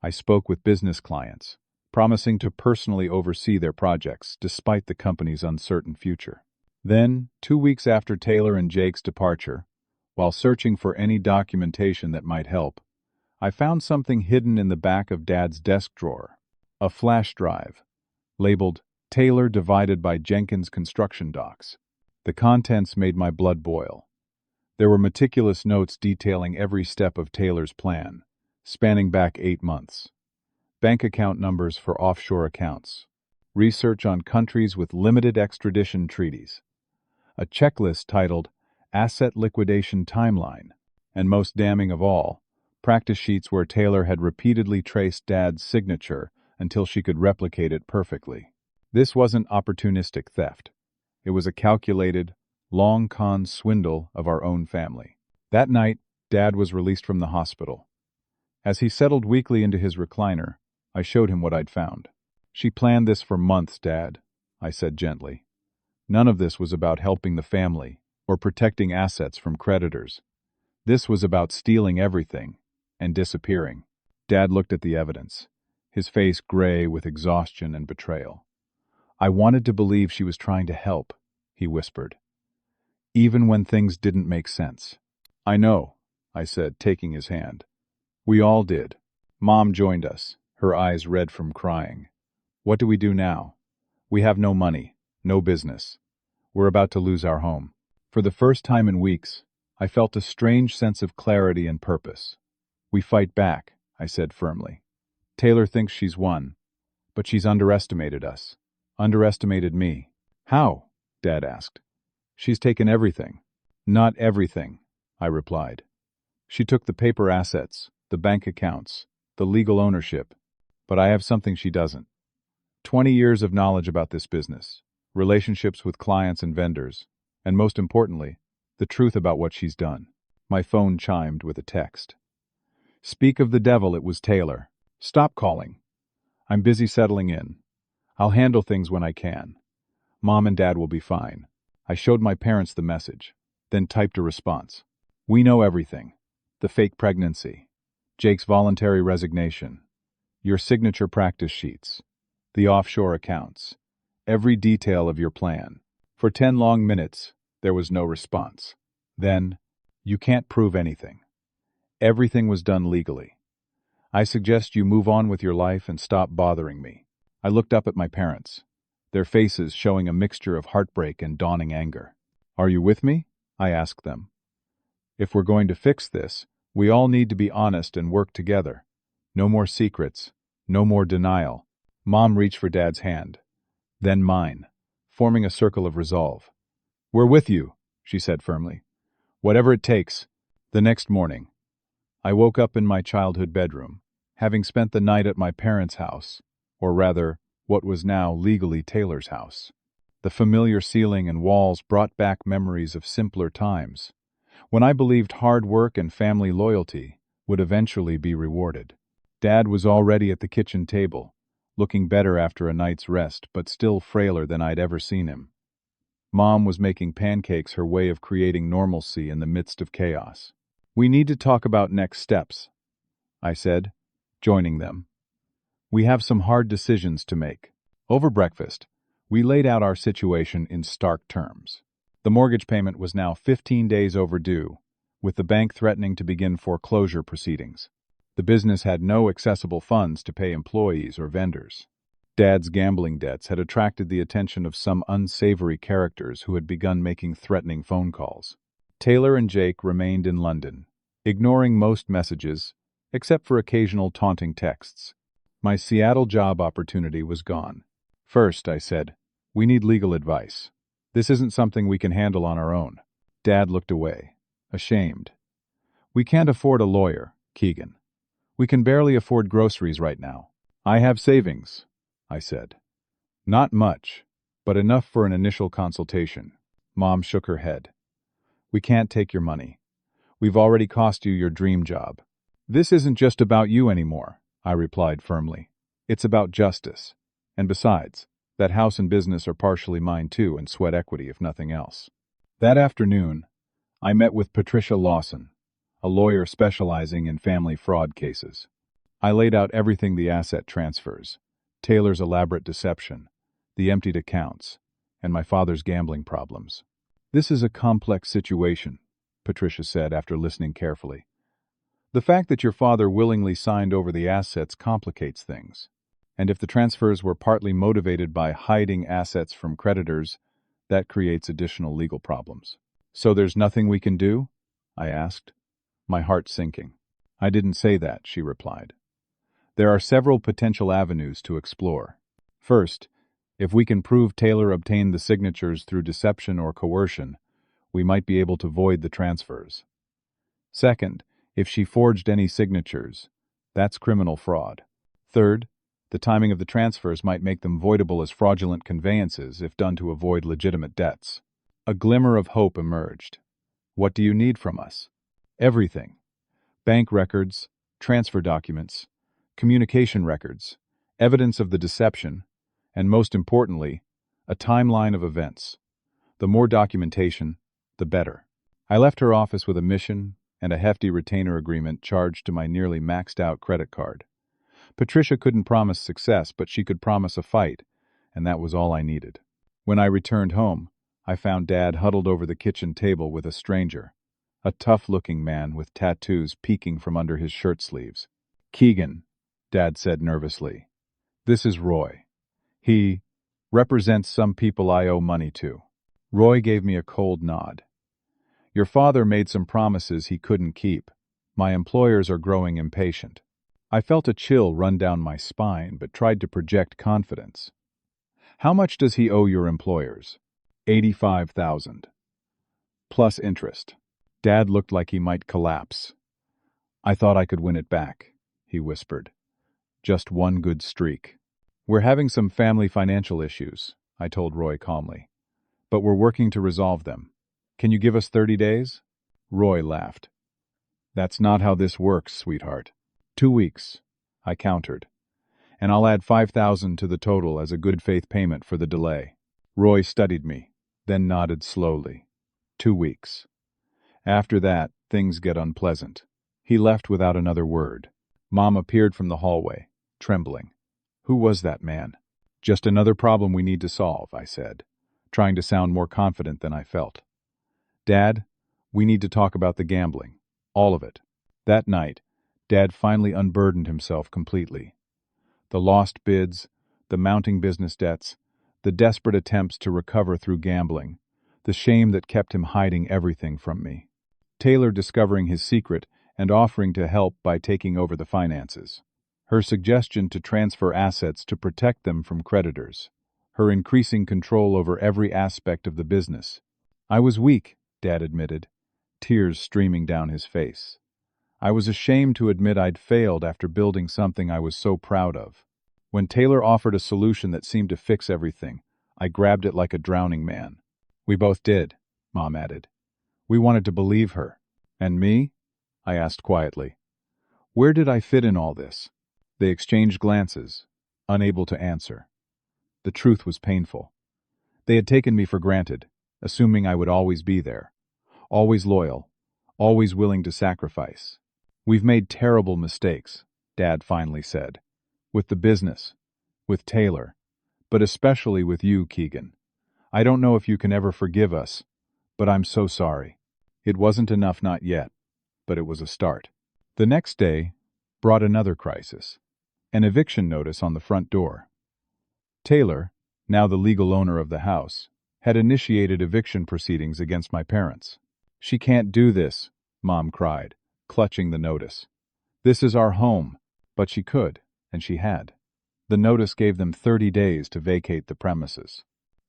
I spoke with business clients, promising to personally oversee their projects despite the company's uncertain future. Then, 2 weeks after Taylor and Jake's departure, while searching for any documentation that might help, I found something hidden in the back of Dad's desk drawer. A flash drive, labeled Taylor divided by Jenkins construction docs. The contents made my blood boil. There were meticulous notes detailing every step of Taylor's plan, spanning back 8 months. Bank account numbers for offshore accounts. Research on countries with limited extradition treaties. A checklist titled Asset Liquidation Timeline. And most damning of all, practice sheets where Taylor had repeatedly traced Dad's signature until she could replicate it perfectly. This wasn't opportunistic theft. It was a calculated, long-con swindle of our own family. That night, Dad was released from the hospital. As he settled weakly into his recliner, I showed him what I'd found. "She planned this for months, Dad," I said gently. "None of this was about helping the family or protecting assets from creditors. This was about stealing everything and disappearing." Dad looked at the evidence, his face gray with exhaustion and betrayal. "I wanted to believe she was trying to help," he whispered, "even when things didn't make sense." "I know," I said, taking his hand. "We all did." Mom joined us, her eyes red from crying. "What do we do now? We have no money, no business. We're about to lose our home." For the first time in weeks, I felt a strange sense of clarity and purpose. "We fight back," I said firmly. "Taylor thinks she's won, but she's underestimated us. Underestimated me." "How?" Dad asked. "She's taken everything." "Not everything," I replied. "She took the paper assets, the bank accounts, the legal ownership. But I have something she doesn't. 20 years of knowledge about this business, relationships with clients and vendors, and most importantly, the truth about what she's done." My phone chimed with a text. "Speak of the devil, it was Taylor. Stop calling. I'm busy settling in. I'll handle things when I can. Mom and Dad will be fine." I showed my parents the message, then typed a response. "We know everything. The fake pregnancy, Jake's voluntary resignation, your signature practice sheets, the offshore accounts, every detail of your plan." For 10 long minutes, there was no response. Then, "You can't prove anything. Everything was done legally. I suggest you move on with your life and stop bothering me." I looked up at my parents, their faces showing a mixture of heartbreak and dawning anger. "Are you with me?" I asked them. "If we're going to fix this, we all need to be honest and work together. No more secrets, no more denial." Mom reached for Dad's hand, then mine, forming a circle of resolve. "We're with you," she said firmly. "Whatever it takes." The next morning, I woke up in my childhood bedroom, having spent the night at my parents' house, or rather, what was now legally Taylor's house. The familiar ceiling and walls brought back memories of simpler times, when I believed hard work and family loyalty would eventually be rewarded. Dad was already at the kitchen table, looking better after a night's rest, but still frailer than I'd ever seen him. Mom was making pancakes, her way of creating normalcy in the midst of chaos. "We need to talk about next steps," I said, joining them. "We have some hard decisions to make." Over breakfast, we laid out our situation in stark terms. The mortgage payment was now 15 days overdue, with the bank threatening to begin foreclosure proceedings. The business had no accessible funds to pay employees or vendors. Dad's gambling debts had attracted the attention of some unsavory characters who had begun making threatening phone calls. Taylor and Jake remained in London, ignoring most messages, except for occasional taunting texts. My Seattle job opportunity was gone. "First," I said, "we need legal advice. This isn't something we can handle on our own." Dad looked away, ashamed. "We can't afford a lawyer, Keegan. We can barely afford groceries right now." "I have savings," I said. "Not much, but enough for an initial consultation." Mom shook her head. "We can't take your money. We've already cost you your dream job." "This isn't just about you anymore," I replied firmly. "It's about justice. And besides, that house and business are partially mine too, and sweat equity if nothing else." That afternoon, I met with Patricia Lawson, a lawyer specializing in family fraud cases. I laid out everything: the asset transfers, Taylor's elaborate deception, the emptied accounts, and my father's gambling problems. This is a complex situation, Patricia said after listening carefully. The fact that your father willingly signed over the assets complicates things. And if the transfers were partly motivated by hiding assets from creditors, that creates additional legal problems. So there's nothing we can do? I asked, my heart sinking. I didn't say that, she replied. There are several potential avenues to explore. First, if we can prove Taylor obtained the signatures through deception or coercion, we might be able to void the transfers. Second, if she forged any signatures, that's criminal fraud. Third, the timing of the transfers might make them voidable as fraudulent conveyances if done to avoid legitimate debts. A glimmer of hope emerged. What do you need from us? Everything. Bank records, transfer documents, communication records, evidence of the deception, and most importantly, a timeline of events. The more documentation, the better. I left her office with a mission and a hefty retainer agreement charged to my nearly maxed-out credit card. Patricia couldn't promise success, but she could promise a fight, and that was all I needed. When I returned home, I found Dad huddled over the kitchen table with a stranger, a tough-looking man with tattoos peeking from under his shirt sleeves. "Keegan," Dad said nervously. "This is Roy. He represents some people I owe money to." Roy gave me a cold nod. "Your father made some promises he couldn't keep. My employers are growing impatient." I felt a chill run down my spine, but tried to project confidence. "How much does he owe your employers?" $85,000. Plus interest. Dad looked like he might collapse. "I thought I could win it back," he whispered. "Just one good streak." "We're having some family financial issues," I told Roy calmly. "But we're working to resolve them. Can you give us 30 days? Roy laughed. "That's not how this works, sweetheart. 2 weeks," I countered. "And I'll add 5,000 to the total as a good faith payment for the delay." Roy studied me, then nodded slowly. 2 weeks. After that, things get unpleasant. He left without another word. Mom appeared from the hallway, trembling. "Who was that man?" "Just another problem we need to solve," I said, trying to sound more confident than I felt. "Dad, we need to talk about the gambling. All of it." That night, Dad finally unburdened himself completely. The lost bids, the mounting business debts, the desperate attempts to recover through gambling, the shame that kept him hiding everything from me. Taylor discovering his secret and offering to help by taking over the finances. Her suggestion to transfer assets to protect them from creditors. Her increasing control over every aspect of the business. I was weak, Dad admitted, tears streaming down his face. I was ashamed to admit I'd failed after building something I was so proud of. When Taylor offered a solution that seemed to fix everything, I grabbed it like a drowning man. "We both did," Mom added. "We wanted to believe her." "And me?" I asked quietly. "Where did I fit in all this?" They exchanged glances, unable to answer. The truth was painful. They had taken me for granted, assuming I would always be there. Always loyal, always willing to sacrifice. "We've made terrible mistakes," Dad finally said. "With the business, with Taylor, but especially with you, Keegan. I don't know if you can ever forgive us, but I'm so sorry." It wasn't enough, not yet, but it was a start. The next day brought another crisis. An eviction notice on the front door. Taylor, now the legal owner of the house, had initiated eviction proceedings against my parents. "She can't do this," Mom cried, clutching the notice. "This is our home." But she could, and she had. The notice gave them 30 days to vacate the premises.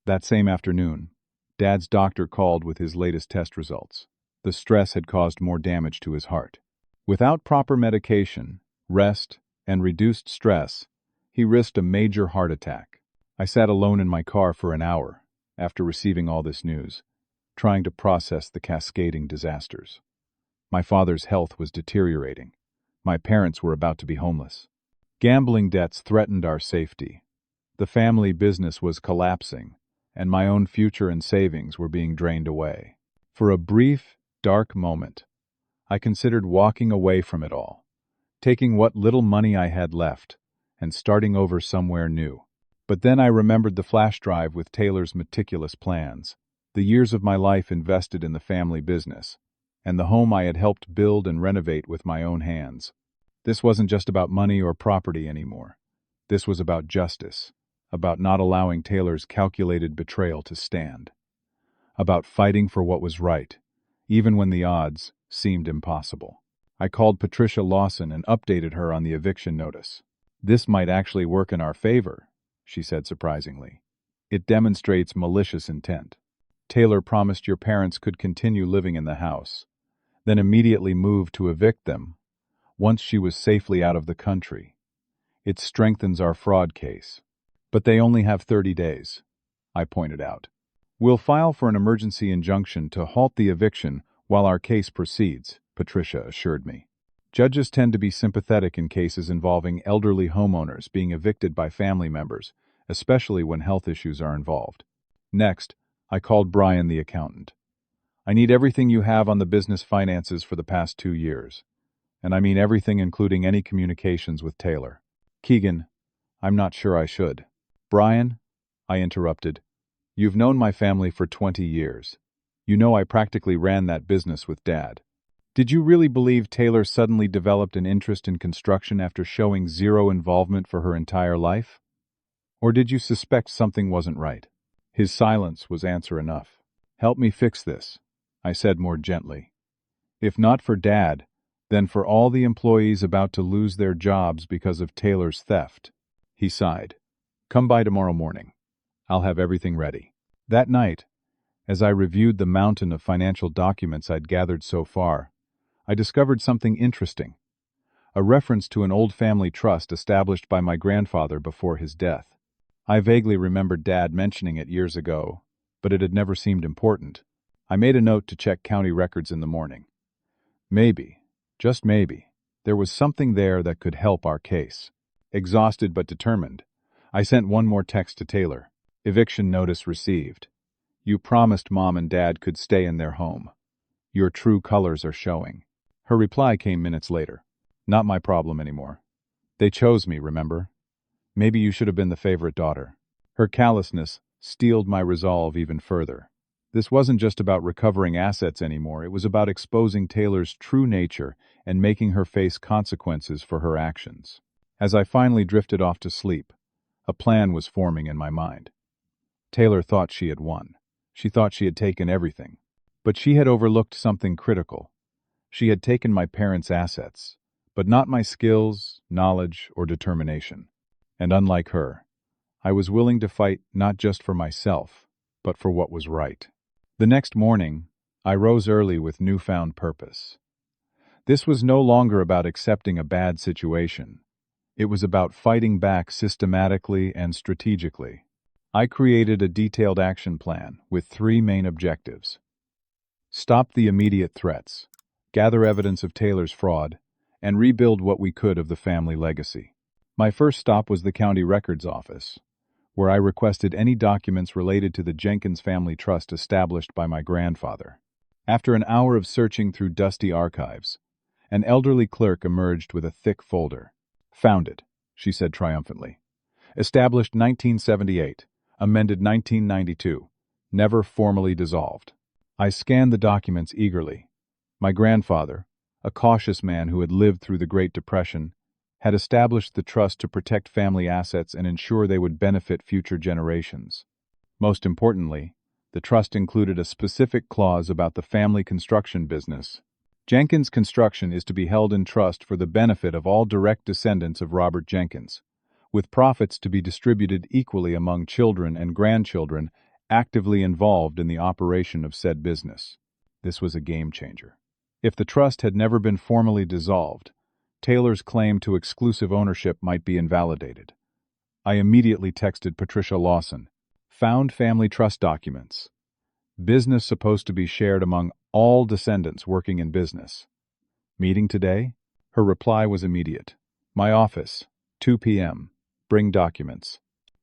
That same afternoon, Dad's doctor called with his latest test results. The stress had caused more damage to his heart. Without proper medication, rest, and reduced stress, he risked a major heart attack. I sat alone in my car for an hour after receiving all this news, trying to process the cascading disasters. My father's health was deteriorating. My parents were about to be homeless. Gambling debts threatened our safety. The family business was collapsing, and my own future and savings were being drained away. For a brief, dark moment, I considered walking away from it all, taking what little money I had left, and starting over somewhere new. But then I remembered the flash drive with Taylor's meticulous plans, the years of my life invested in the family business, and the home I had helped build and renovate with my own hands. This wasn't just about money or property anymore. This was about justice, about not allowing Taylor's calculated betrayal to stand, about fighting for what was right, even when the odds seemed impossible. I called Patricia Lawson and updated her on the eviction notice. "This might actually work in our favor," she said surprisingly. "It demonstrates malicious intent. Taylor promised your parents could continue living in the house, then immediately moved to evict them once she was safely out of the country. It strengthens our fraud case." "But they only have 30 days, I pointed out. "We'll file for an emergency injunction to halt the eviction while our case proceeds," Patricia assured me. "Judges tend to be sympathetic in cases involving elderly homeowners being evicted by family members, especially when health issues are involved." Next, I called Brian, the accountant. "I need everything you have on the business finances for the past 2 years. And I mean everything, including any communications with Taylor." "Keegan, I'm not sure I should." "Brian," I interrupted, "you've known my family for 20 years. You know I practically ran that business with Dad. Did you really believe Taylor suddenly developed an interest in construction after showing zero involvement for her entire life? Or did you suspect something wasn't right?" His silence was answer enough. "Help me fix this," I said more gently. "If not for Dad, then for all the employees about to lose their jobs because of Taylor's theft." He sighed. "Come by tomorrow morning. I'll have everything ready." That night, as I reviewed the mountain of financial documents I'd gathered so far, I discovered something interesting. A reference to an old family trust established by my grandfather before his death. I vaguely remembered Dad mentioning it years ago, but it had never seemed important. I made a note to check county records in the morning. Maybe, just maybe, there was something there that could help our case. Exhausted but determined, I sent one more text to Taylor. "Eviction notice received. You promised Mom and Dad could stay in their home. Your true colors are showing." Her reply came minutes later. "Not my problem anymore. They chose me, remember? Maybe you should have been the favorite daughter." Her callousness steeled my resolve even further. This wasn't just about recovering assets anymore, it was about exposing Taylor's true nature and making her face consequences for her actions. As I finally drifted off to sleep, a plan was forming in my mind. Taylor thought she had won. She thought she had taken everything. But she had overlooked something critical. She had taken my parents' assets, but not my skills, knowledge, or determination. And unlike her, I was willing to fight not just for myself, but for what was right. The next morning, I rose early with newfound purpose. This was no longer about accepting a bad situation. It was about fighting back systematically and strategically. I created a detailed action plan with 3 main objectives. Stop the immediate threats, gather evidence of Taylor's fraud, and rebuild what we could of the family legacy. My first stop was the county records office, where I requested any documents related to the Jenkins family trust established by my grandfather. After an hour of searching through dusty archives, an elderly clerk emerged with a thick folder. "Found it," she said triumphantly. "Established 1978, amended 1992, never formally dissolved." I scanned the documents eagerly. My grandfather, a cautious man who had lived through the Great Depression, had established the trust to protect family assets and ensure they would benefit future generations. Most importantly, the trust included a specific clause about the family construction business. Jenkins Construction is to be held in trust for the benefit of all direct descendants of Robert Jenkins, with profits to be distributed equally among children and grandchildren actively involved in the operation of said business. This was a game changer. If the trust had never been formally dissolved, Taylor's claim to exclusive ownership might be invalidated. I immediately texted Patricia Lawson. "Found family trust documents. Business supposed to be shared among all descendants working in business. Meeting today?" Her reply was immediate. "My office, 2 p.m. Bring documents."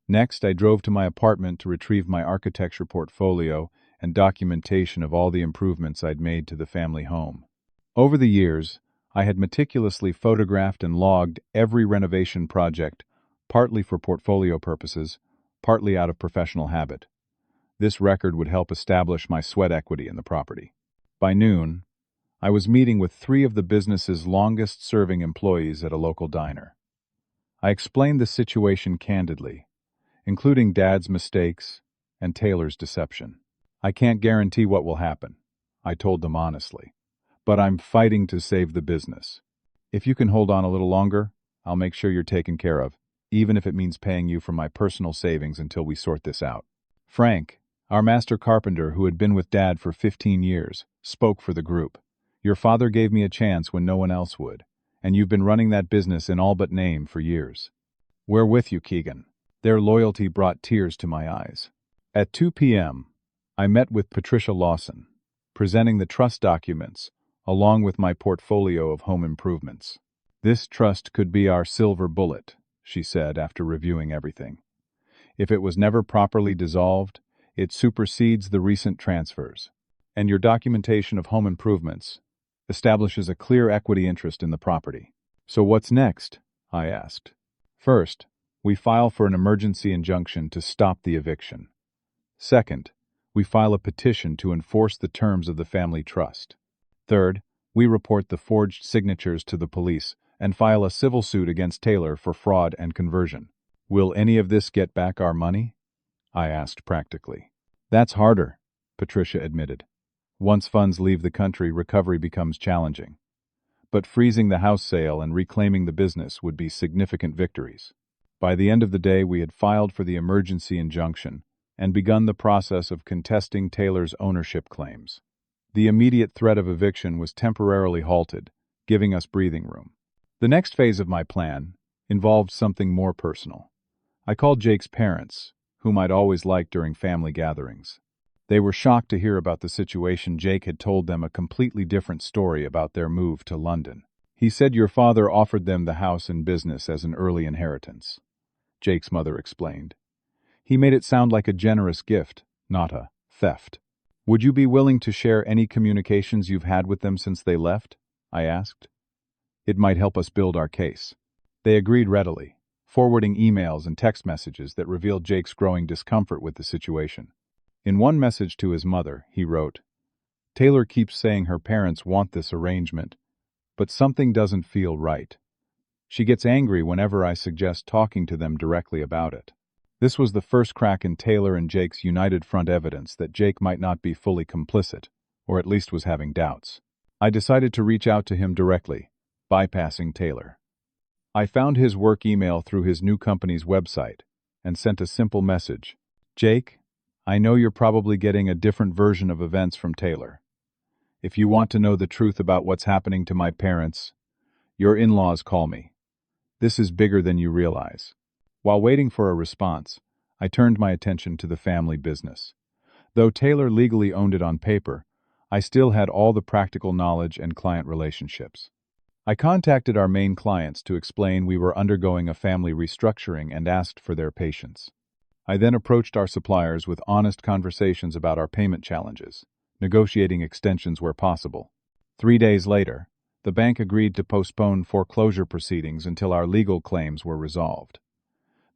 Next, I drove to my apartment to retrieve my architecture portfolio and documentation of all the improvements I'd made to the family home. Over the years, I had meticulously photographed and logged every renovation project, partly for portfolio purposes, partly out of professional habit. This record would help establish my sweat equity in the property. By noon, I was meeting with 3 of the business's longest-serving employees at a local diner. I explained the situation candidly, including Dad's mistakes and Taylor's deception. I can't guarantee what will happen, I told them honestly, but I'm fighting to save the business. If you can hold on a little longer, I'll make sure you're taken care of, even if it means paying you from my personal savings until we sort this out. Frank, our master carpenter who had been with Dad for 15 years, spoke for the group. Your father gave me a chance when no one else would, and you've been running that business in all but name for years. We're with you, Keegan. Their loyalty brought tears to my eyes. At 2 p.m., I met with Patricia Lawson, presenting the trust documents, along with my portfolio of home improvements. This trust could be our silver bullet, she said after reviewing everything. If it was never properly dissolved, it supersedes the recent transfers. And your documentation of home improvements establishes a clear equity interest in the property. So what's next? I asked. First, we file for an emergency injunction to stop the eviction. Second, we file a petition to enforce the terms of the family trust. Third, we report the forged signatures to the police and file a civil suit against Taylor for fraud and conversion. Will any of this get back our money? I asked practically. That's harder, Patricia admitted. Once funds leave the country, recovery becomes challenging. But freezing the house sale and reclaiming the business would be significant victories. By the end of the day, we had filed for the emergency injunction and begun the process of contesting Taylor's ownership claims. The immediate threat of eviction was temporarily halted, giving us breathing room. The next phase of my plan involved something more personal. I called Jake's parents, whom I'd always liked during family gatherings. They were shocked to hear about the situation. Jake had told them a completely different story about their move to London. He said your father offered them the house and business as an early inheritance, Jake's mother explained. He made it sound like a generous gift, not a theft. Would you be willing to share any communications you've had with them since they left? I asked. It might help us build our case. They agreed readily, forwarding emails and text messages that revealed Jake's growing discomfort with the situation. In one message to his mother, he wrote, Taylor keeps saying her parents want this arrangement, but something doesn't feel right. She gets angry whenever I suggest talking to them directly about it. This was the first crack in Taylor and Jake's united front evidence that Jake might not be fully complicit, or at least was having doubts. I decided to reach out to him directly, bypassing Taylor. I found his work email through his new company's website and sent a simple message. Jake, I know you're probably getting a different version of events from Taylor. If you want to know the truth about what's happening to my parents, your in-laws call me. This is bigger than you realize. While waiting for a response, I turned my attention to the family business. Though Taylor legally owned it on paper, I still had all the practical knowledge and client relationships. I contacted our main clients to explain we were undergoing a family restructuring and asked for their patience. I then approached our suppliers with honest conversations about our payment challenges, negotiating extensions where possible. 3 days later, the bank agreed to postpone foreclosure proceedings until our legal claims were resolved.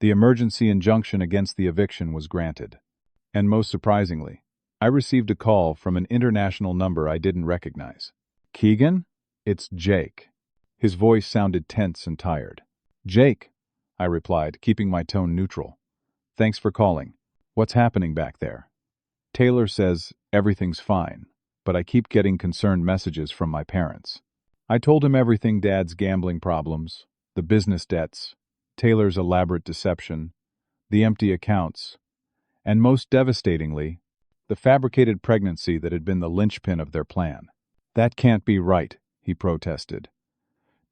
The emergency injunction against the eviction was granted. And most surprisingly, I received a call from an international number I didn't recognize. Keegan? It's Jake. His voice sounded tense and tired. Jake, I replied, keeping my tone neutral. Thanks for calling. What's happening back there? Taylor says everything's fine, but I keep getting concerned messages from my parents. I told him everything: Dad's gambling problems, the business debts, Taylor's elaborate deception, the empty accounts, and most devastatingly, the fabricated pregnancy that had been the linchpin of their plan. That can't be right, he protested.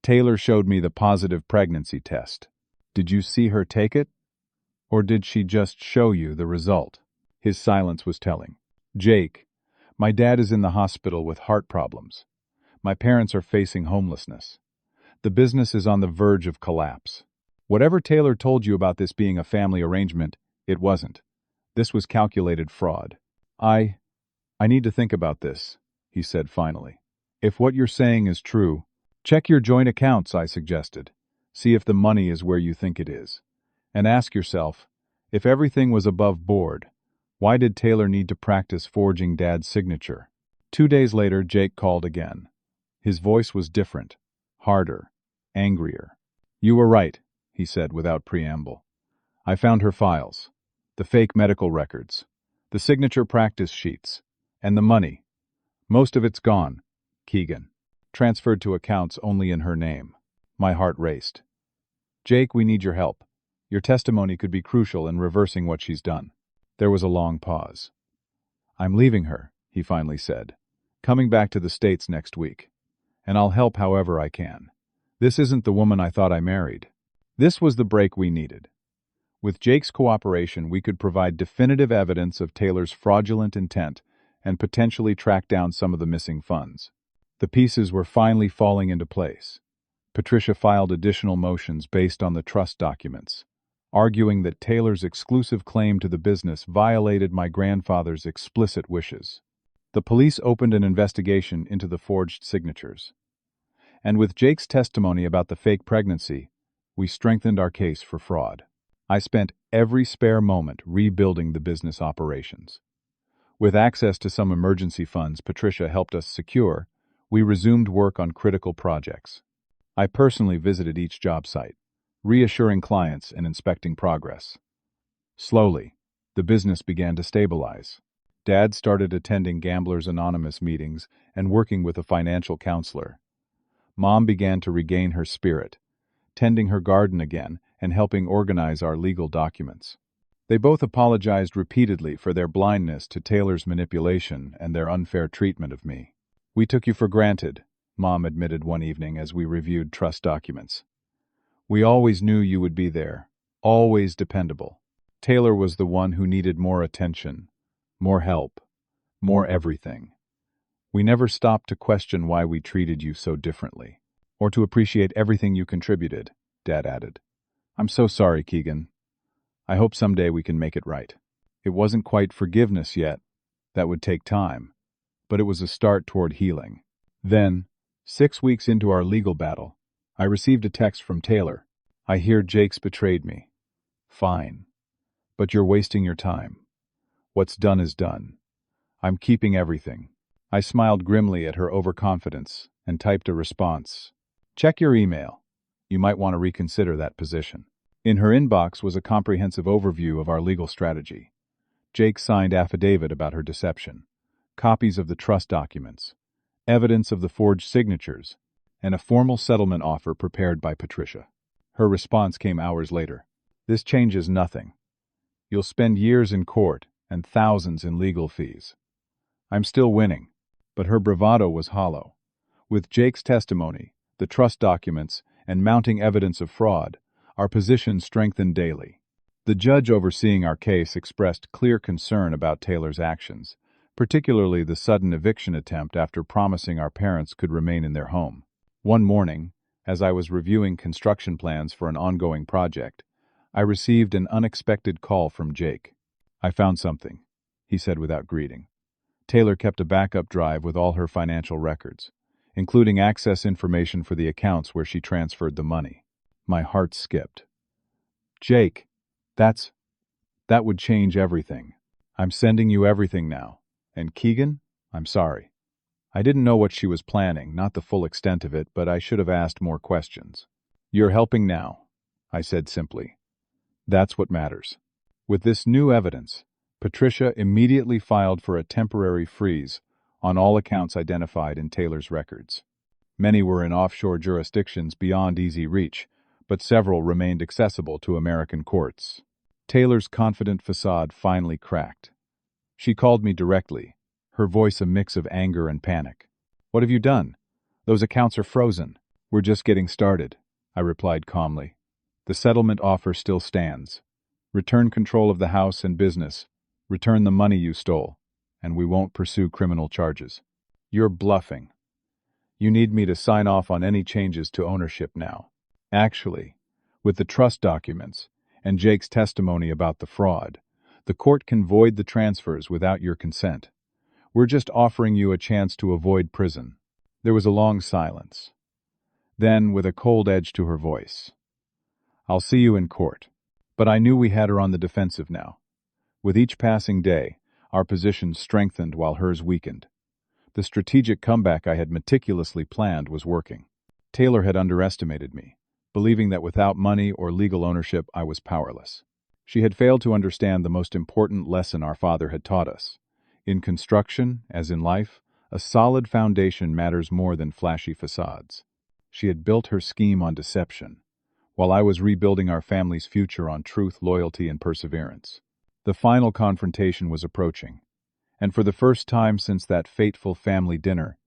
Taylor showed me the positive pregnancy test. Did you see her take it? Or did she just show you the result? His silence was telling. Jake, my dad is in the hospital with heart problems. My parents are facing homelessness. The business is on the verge of collapse. Whatever Taylor told you about this being a family arrangement, it wasn't. This was calculated fraud. I need to think about this, he said finally. If what you're saying is true, check your joint accounts, I suggested. See if the money is where you think it is. And ask yourself, If everything was above board, why did Taylor need to practice forging Dad's signature? 2 days later, Jake called again. His voice was different, harder, angrier. "You were right," he said without preamble. "I found her files, the fake medical records, the signature practice sheets, and the money. Most of it's gone, Keegan. Transferred to accounts only in her name." My heart raced. "Jake, we need your help. Your testimony could be crucial in reversing what she's done." There was a long pause. "I'm leaving her," he finally said. "Coming back to the States next week. And I'll help however I can. This isn't the woman I thought I married." This was the break we needed. With Jake's cooperation, we could provide definitive evidence of Taylor's fraudulent intent and potentially track down some of the missing funds. The pieces were finally falling into place. Patricia filed additional motions based on the trust documents, arguing that Taylor's exclusive claim to the business violated my grandfather's explicit wishes. The police opened an investigation into the forged signatures. And with Jake's testimony about the fake pregnancy, we strengthened our case for fraud. I spent every spare moment rebuilding the business operations. With access to some emergency funds Patricia helped us secure, we resumed work on critical projects. I personally visited each job site, reassuring clients and inspecting progress. Slowly, the business began to stabilize. Dad started attending Gamblers Anonymous meetings and working with a financial counselor. Mom began to regain her spirit, tending her garden again and helping organize our legal documents. They both apologized repeatedly for their blindness to Taylor's manipulation and their unfair treatment of me. "We took you for granted," Mom admitted one evening as we reviewed trust documents. "We always knew you would be there, always dependable. Taylor was the one who needed more attention, more help, more everything. We never stopped to question why we treated you so differently, or to appreciate everything you contributed," Dad added. "I'm so sorry, Keegan. I hope someday we can make it right." It wasn't quite forgiveness yet. That would take time, but it was a start toward healing. Then, 6 weeks into our legal battle, I received a text from Taylor. "I hear Jake's betrayed me." "Fine. But you're wasting your time. What's done is done. I'm keeping everything." I smiled grimly at her overconfidence and typed a response. "Check your email. You might want to reconsider that position." In her inbox was a comprehensive overview of our legal strategy. Jake's signed affidavit about her deception, copies of the trust documents, evidence of the forged signatures, and a formal settlement offer prepared by Patricia. Her response came hours later. "This changes nothing. You'll spend years in court and thousands in legal fees." I'm still winning, but her bravado was hollow. With Jake's testimony, the trust documents, and mounting evidence of fraud, our position strengthened daily. The judge overseeing our case expressed clear concern about Taylor's actions, particularly the sudden eviction attempt after promising our parents could remain in their home. One morning, as I was reviewing construction plans for an ongoing project, I received an unexpected call from Jake. "I found something," he said without greeting. Taylor kept a backup drive with all her financial records, including access information for the accounts where she transferred the money. My heart skipped. "Jake, that would change everything. I'm sending you everything now. And Keegan, I'm sorry. I didn't know what she was planning, not the full extent of it, but I should have asked more questions." "You're helping now," I said simply. "That's what matters." With this new evidence, Patricia immediately filed for a temporary freeze on all accounts identified in Taylor's records. Many were in offshore jurisdictions beyond easy reach, but several remained accessible to American courts. Taylor's confident facade finally cracked. She called me directly, her voice a mix of anger and panic. "What have you done? Those accounts are frozen." "We're just getting started," I replied calmly. "The settlement offer still stands. Return control of the house and business. Return the money you stole, and we won't pursue criminal charges." "You're bluffing. You need me to sign off on any changes to ownership now." "Actually, with the trust documents and Jake's testimony about the fraud, the court can void the transfers without your consent. We're just offering you a chance to avoid prison." There was a long silence. Then, with a cold edge to her voice, "I'll see you in court. But I knew we had her on the defensive now. With each passing day, our position strengthened while hers weakened. The strategic comeback I had meticulously planned was working. Taylor had underestimated me, believing that without money or legal ownership I was powerless. She had failed to understand the most important lesson our father had taught us. In construction, as in life, a solid foundation matters more than flashy facades. She had built her scheme on deception, while I was rebuilding our family's future on truth, loyalty, and perseverance. The final confrontation was approaching, and for the first time since that fateful family dinner,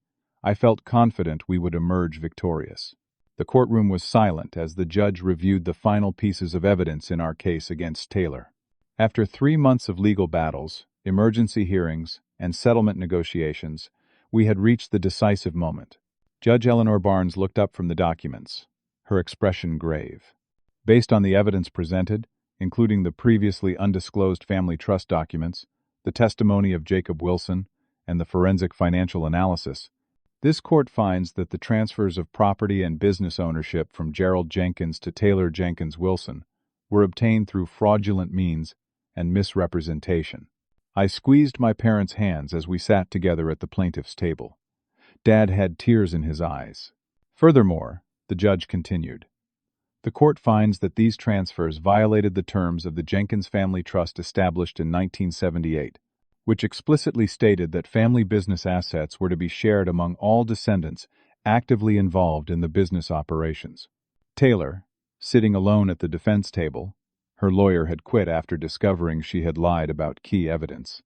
I felt confident we would emerge victorious. The courtroom was silent as the judge reviewed the final pieces of evidence in our case against Taylor. After 3 months of legal battles, emergency hearings, and settlement negotiations, we had reached the decisive moment. Judge Eleanor Barnes looked up from the documents, her expression grave. Based on the evidence presented, including the previously undisclosed family trust documents, the testimony of Jacob Wilson, and the forensic financial analysis, this court finds that the transfers of property and business ownership from Gerald Jenkins to Taylor Jenkins Wilson were obtained through fraudulent means and misrepresentation. I squeezed my parents' hands as we sat together at the plaintiff's table. Dad had tears in his eyes. Furthermore, the judge continued, the court finds that these transfers violated the terms of the Jenkins Family Trust established in 1978, which explicitly stated that family business assets were to be shared among all descendants actively involved in the business operations. Taylor, sitting alone at the defense table, her lawyer had quit after discovering she had lied about key evidence,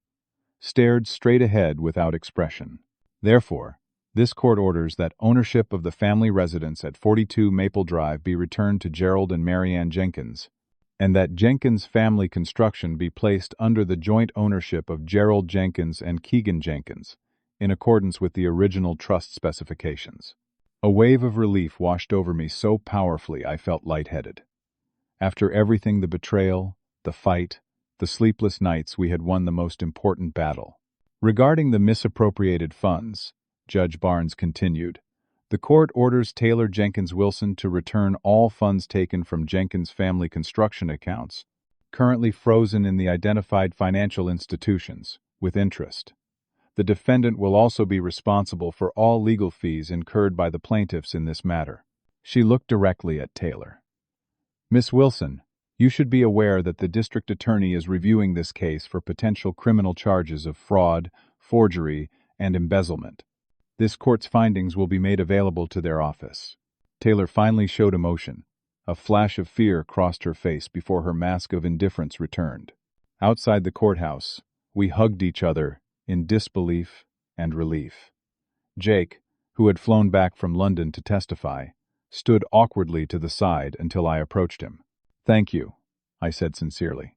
stared straight ahead without expression. Therefore, this court orders that ownership of the family residence at 42 Maple Drive be returned to Gerald and Marianne Jenkins, and that Jenkins Family Construction be placed under the joint ownership of Gerald Jenkins and Keegan Jenkins, in accordance with the original trust specifications. A wave of relief washed over me so powerfully I felt lightheaded. After everything, the betrayal, the fight, the sleepless nights, we had won the most important battle. Regarding the misappropriated funds, Judge Barnes continued, the court orders Taylor Jenkins Wilson to return all funds taken from Jenkins Family Construction accounts, currently frozen in the identified financial institutions, with interest. The defendant will also be responsible for all legal fees incurred by the plaintiffs in this matter. She looked directly at Taylor. Miss Wilson, you should be aware that the district attorney is reviewing this case for potential criminal charges of fraud, forgery, and embezzlement. This court's findings will be made available to their office. Taylor finally showed emotion. A flash of fear crossed her face before her mask of indifference returned. Outside the courthouse, we hugged each other in disbelief and relief. Jake, who had flown back from London to testify, stood awkwardly to the side until I approached him. Thank you, I said sincerely.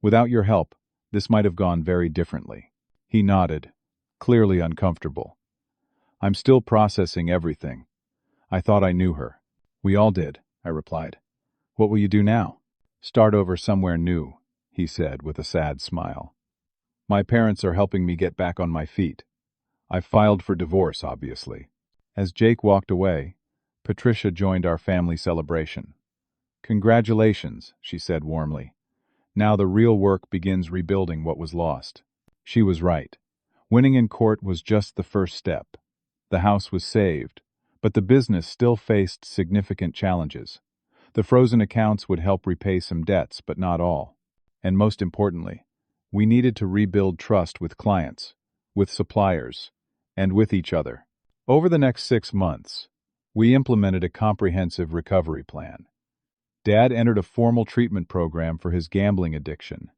Without your help, this might have gone very differently. He nodded, clearly uncomfortable. I'm still processing everything. I thought I knew her. We all did, I replied. What will you do now? Start over somewhere new, he said with a sad smile. My parents are helping me get back on my feet. I filed for divorce, obviously. As Jake walked away, Patricia joined our family celebration. Congratulations, she said warmly. Now the real work begins rebuilding what was lost. She was right. Winning in court was just the first step. The house was saved, but the business still faced significant challenges. The frozen accounts would help repay some debts, but not all. And most importantly, we needed to rebuild trust with clients, with suppliers, and with each other. Over the next 6 months, we implemented a comprehensive recovery plan. Dad entered a formal treatment program for his gambling addiction,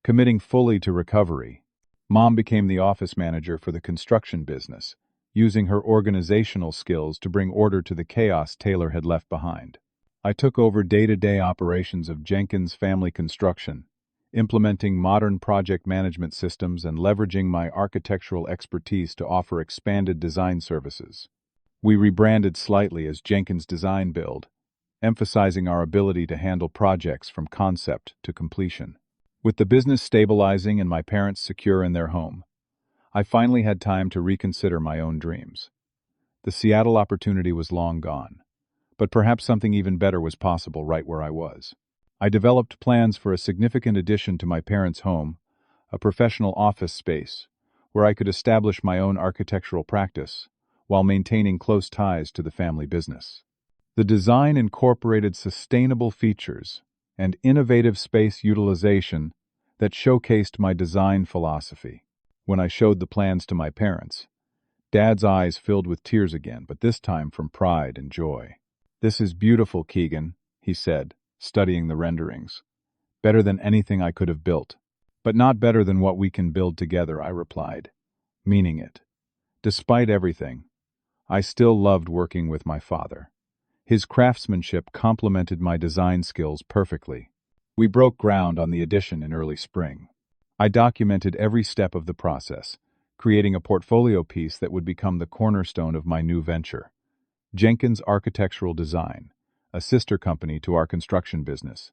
committing fully to recovery. Mom became the office manager for the construction business, using her organizational skills to bring order to the chaos Taylor had left behind. I took over day-to-day operations of Jenkins Family Construction, implementing modern project management systems and leveraging my architectural expertise to offer expanded design services. We rebranded slightly as Jenkins Design Build, emphasizing our ability to handle projects from concept to completion. With the business stabilizing and my parents secure in their home, I finally had time to reconsider my own dreams. The Seattle opportunity was long gone, but perhaps something even better was possible right where I was. I developed plans for a significant addition to my parents' home, a professional office space, where I could establish my own architectural practice while maintaining close ties to the family business. The design incorporated sustainable features and innovative space utilization that showcased my design philosophy. When I showed the plans to my parents, Dad's eyes filled with tears again, but this time from pride and joy. "This is beautiful, Keegan," he said, studying the renderings. "Better than anything I could have built." "But not better than what we can build together," I replied, meaning it. Despite everything, I still loved working with my father. His craftsmanship complemented my design skills perfectly. We broke ground on the addition in early spring. I documented every step of the process, creating a portfolio piece that would become the cornerstone of my new venture, Jenkins Architectural Design, a sister company to our construction business.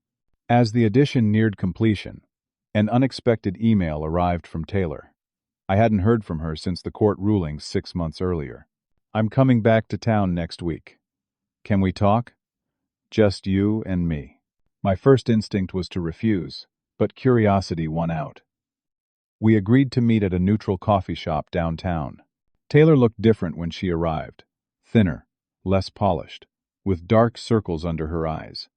As the addition neared completion, an unexpected email arrived from Taylor. I hadn't heard from her since the court ruling 6 months earlier. "I'm coming back to town next week. Can we talk? Just you and me." My first instinct was to refuse, but curiosity won out. We agreed to meet at a neutral coffee shop downtown. Taylor looked different when she arrived, thinner, less polished, with dark circles under her eyes.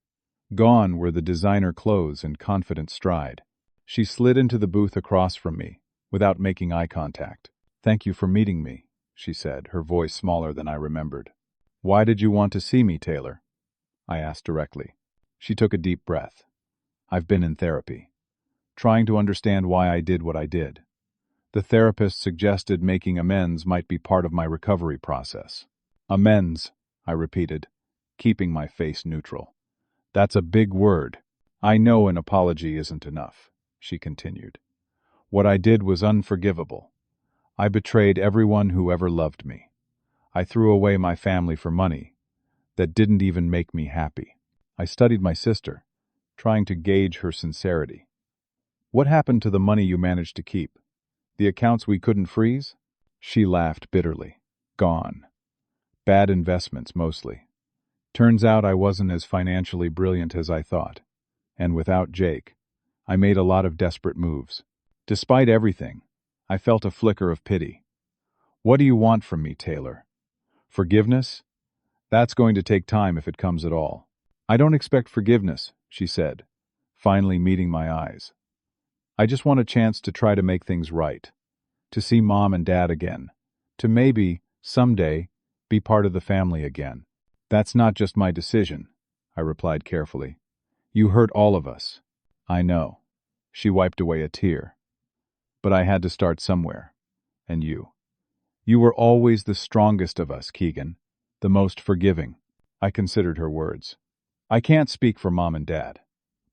Gone were the designer clothes and confident stride. She slid into the booth across from me, without making eye contact. "Thank you for meeting me," she said, her voice smaller than I remembered. "Why did you want to see me, Taylor?" I asked directly. She took a deep breath. "I've been in therapy, trying to understand why I did what I did. The therapist suggested making amends might be part of my recovery process." "Amends," I repeated, keeping my face neutral. "That's a big word. I know an apology isn't enough," she continued. "What I did was unforgivable. I betrayed everyone who ever loved me. I threw away my family for money that didn't even make me happy." I studied my sister, trying to gauge her sincerity. "What happened to the money you managed to keep? The accounts we couldn't freeze?" She laughed bitterly. "Gone. Bad investments, mostly. Turns out I wasn't as financially brilliant as I thought. And without Jake, I made a lot of desperate moves. Despite everything, I felt a flicker of pity. What do you want from me, Taylor? Forgiveness? That's going to take time if it comes at all." "I don't expect forgiveness," she said, finally meeting my eyes. "I just want a chance to try to make things right, to see Mom and Dad again, to maybe, someday, be part of the family again." "That's not just my decision," I replied carefully. "You hurt all of us." "I know." She wiped away a tear. "But I had to start somewhere. And you. You were always the strongest of us, Keegan, the most forgiving." I considered her words. "I can't speak for Mom and Dad,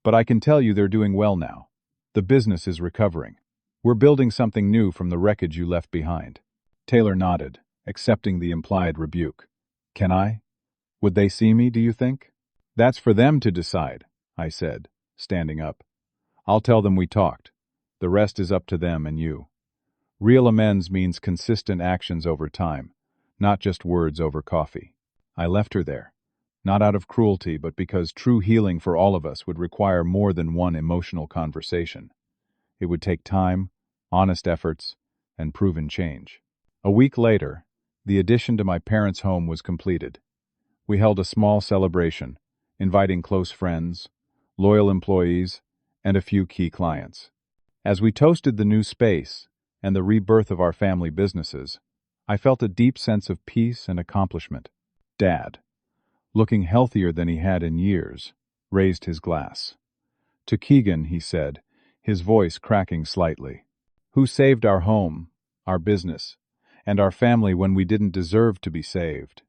but I can tell you they're doing well now. The business is recovering. We're building something new from the wreckage you left behind." Taylor nodded, accepting the implied rebuke. "Can I? Would they see me, do you think?" "That's for them to decide," I said, standing up. "I'll tell them we talked. The rest is up to them and you. Real amends means consistent actions over time, not just words over coffee." I left her there, not out of cruelty, but because true healing for all of us would require more than one emotional conversation. It would take time, honest efforts, and proven change. A week later, the addition to my parents' home was completed. We held a small celebration, inviting close friends, loyal employees, and a few key clients. As we toasted the new space and the rebirth of our family businesses, I felt a deep sense of peace and accomplishment. Dad, looking healthier than he had in years, raised his glass. To Keegan, he said, his voice cracking slightly, "Who saved our home, our business, and our family when we didn't deserve to be saved?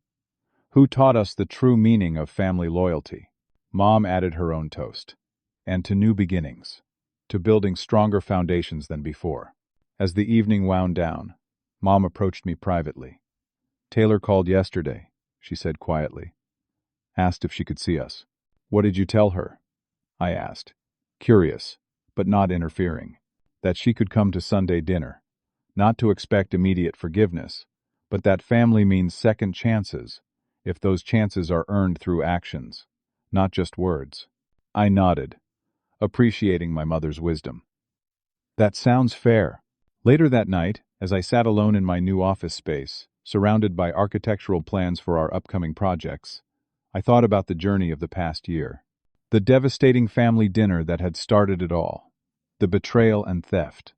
Who taught us the true meaning of family loyalty?" Mom added her own toast. "And to new beginnings, to building stronger foundations than before." As the evening wound down, Mom approached me privately. "Taylor called yesterday," she said quietly. "Asked if she could see us." "What did you tell her?" I asked, curious, but not interfering. "That she could come to Sunday dinner. Not to expect immediate forgiveness, but that family means second chances, if those chances are earned through actions, not just words." I nodded, appreciating my mother's wisdom. That sounds fair. Later that night, as I sat alone in my new office space, surrounded by architectural plans for our upcoming projects, I thought about the journey of the past year. The devastating family dinner that had started it all. The betrayal and theft.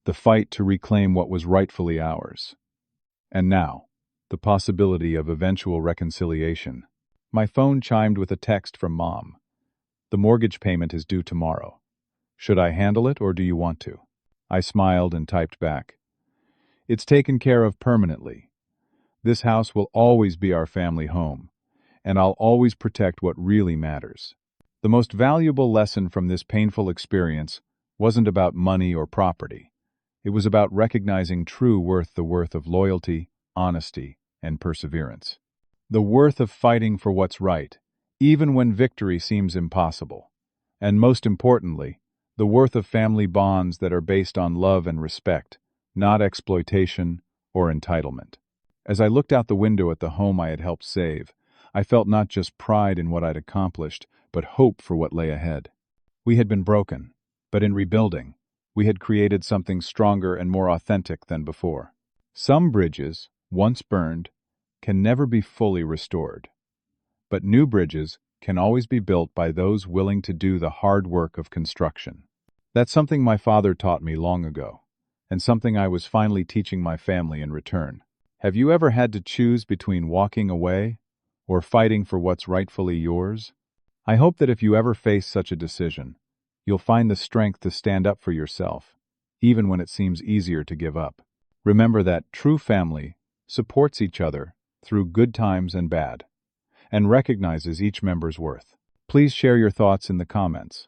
The fight to reclaim what was rightfully ours. And now, the possibility of eventual reconciliation. My phone chimed with a text from Mom. The mortgage payment is due tomorrow. Should I handle it or do you want to? I smiled and typed back. It's taken care of permanently. This house will always be our family home, and I'll always protect what really matters. The most valuable lesson from this painful experience wasn't about money or property. It was about recognizing true worth, the worth of loyalty, honesty, and perseverance. The worth of fighting for what's right, even when victory seems impossible. And most importantly, the worth of family bonds that are based on love and respect, not exploitation or entitlement. As I looked out the window at the home I had helped save, I felt not just pride in what I'd accomplished, but hope for what lay ahead. We had been broken, but in rebuilding, we had created something stronger and more authentic than before. Some bridges, once burned, can never be fully restored. But new bridges can always be built by those willing to do the hard work of construction. That's something my father taught me long ago, and something I was finally teaching my family in return. Have you ever had to choose between walking away or fighting for what's rightfully yours? I hope that if you ever face such a decision, you'll find the strength to stand up for yourself, even when it seems easier to give up. Remember that true family supports each other through good times and bad, and recognizes each member's worth. Please share your thoughts in the comments.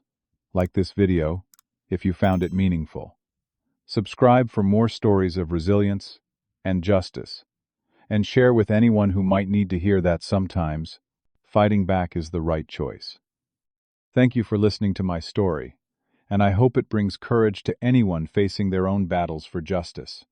Like this video if you found it meaningful. Subscribe for more stories of resilience and justice, and share with anyone who might need to hear that sometimes fighting back is the right choice. Thank you for listening to my story, and I hope it brings courage to anyone facing their own battles for justice.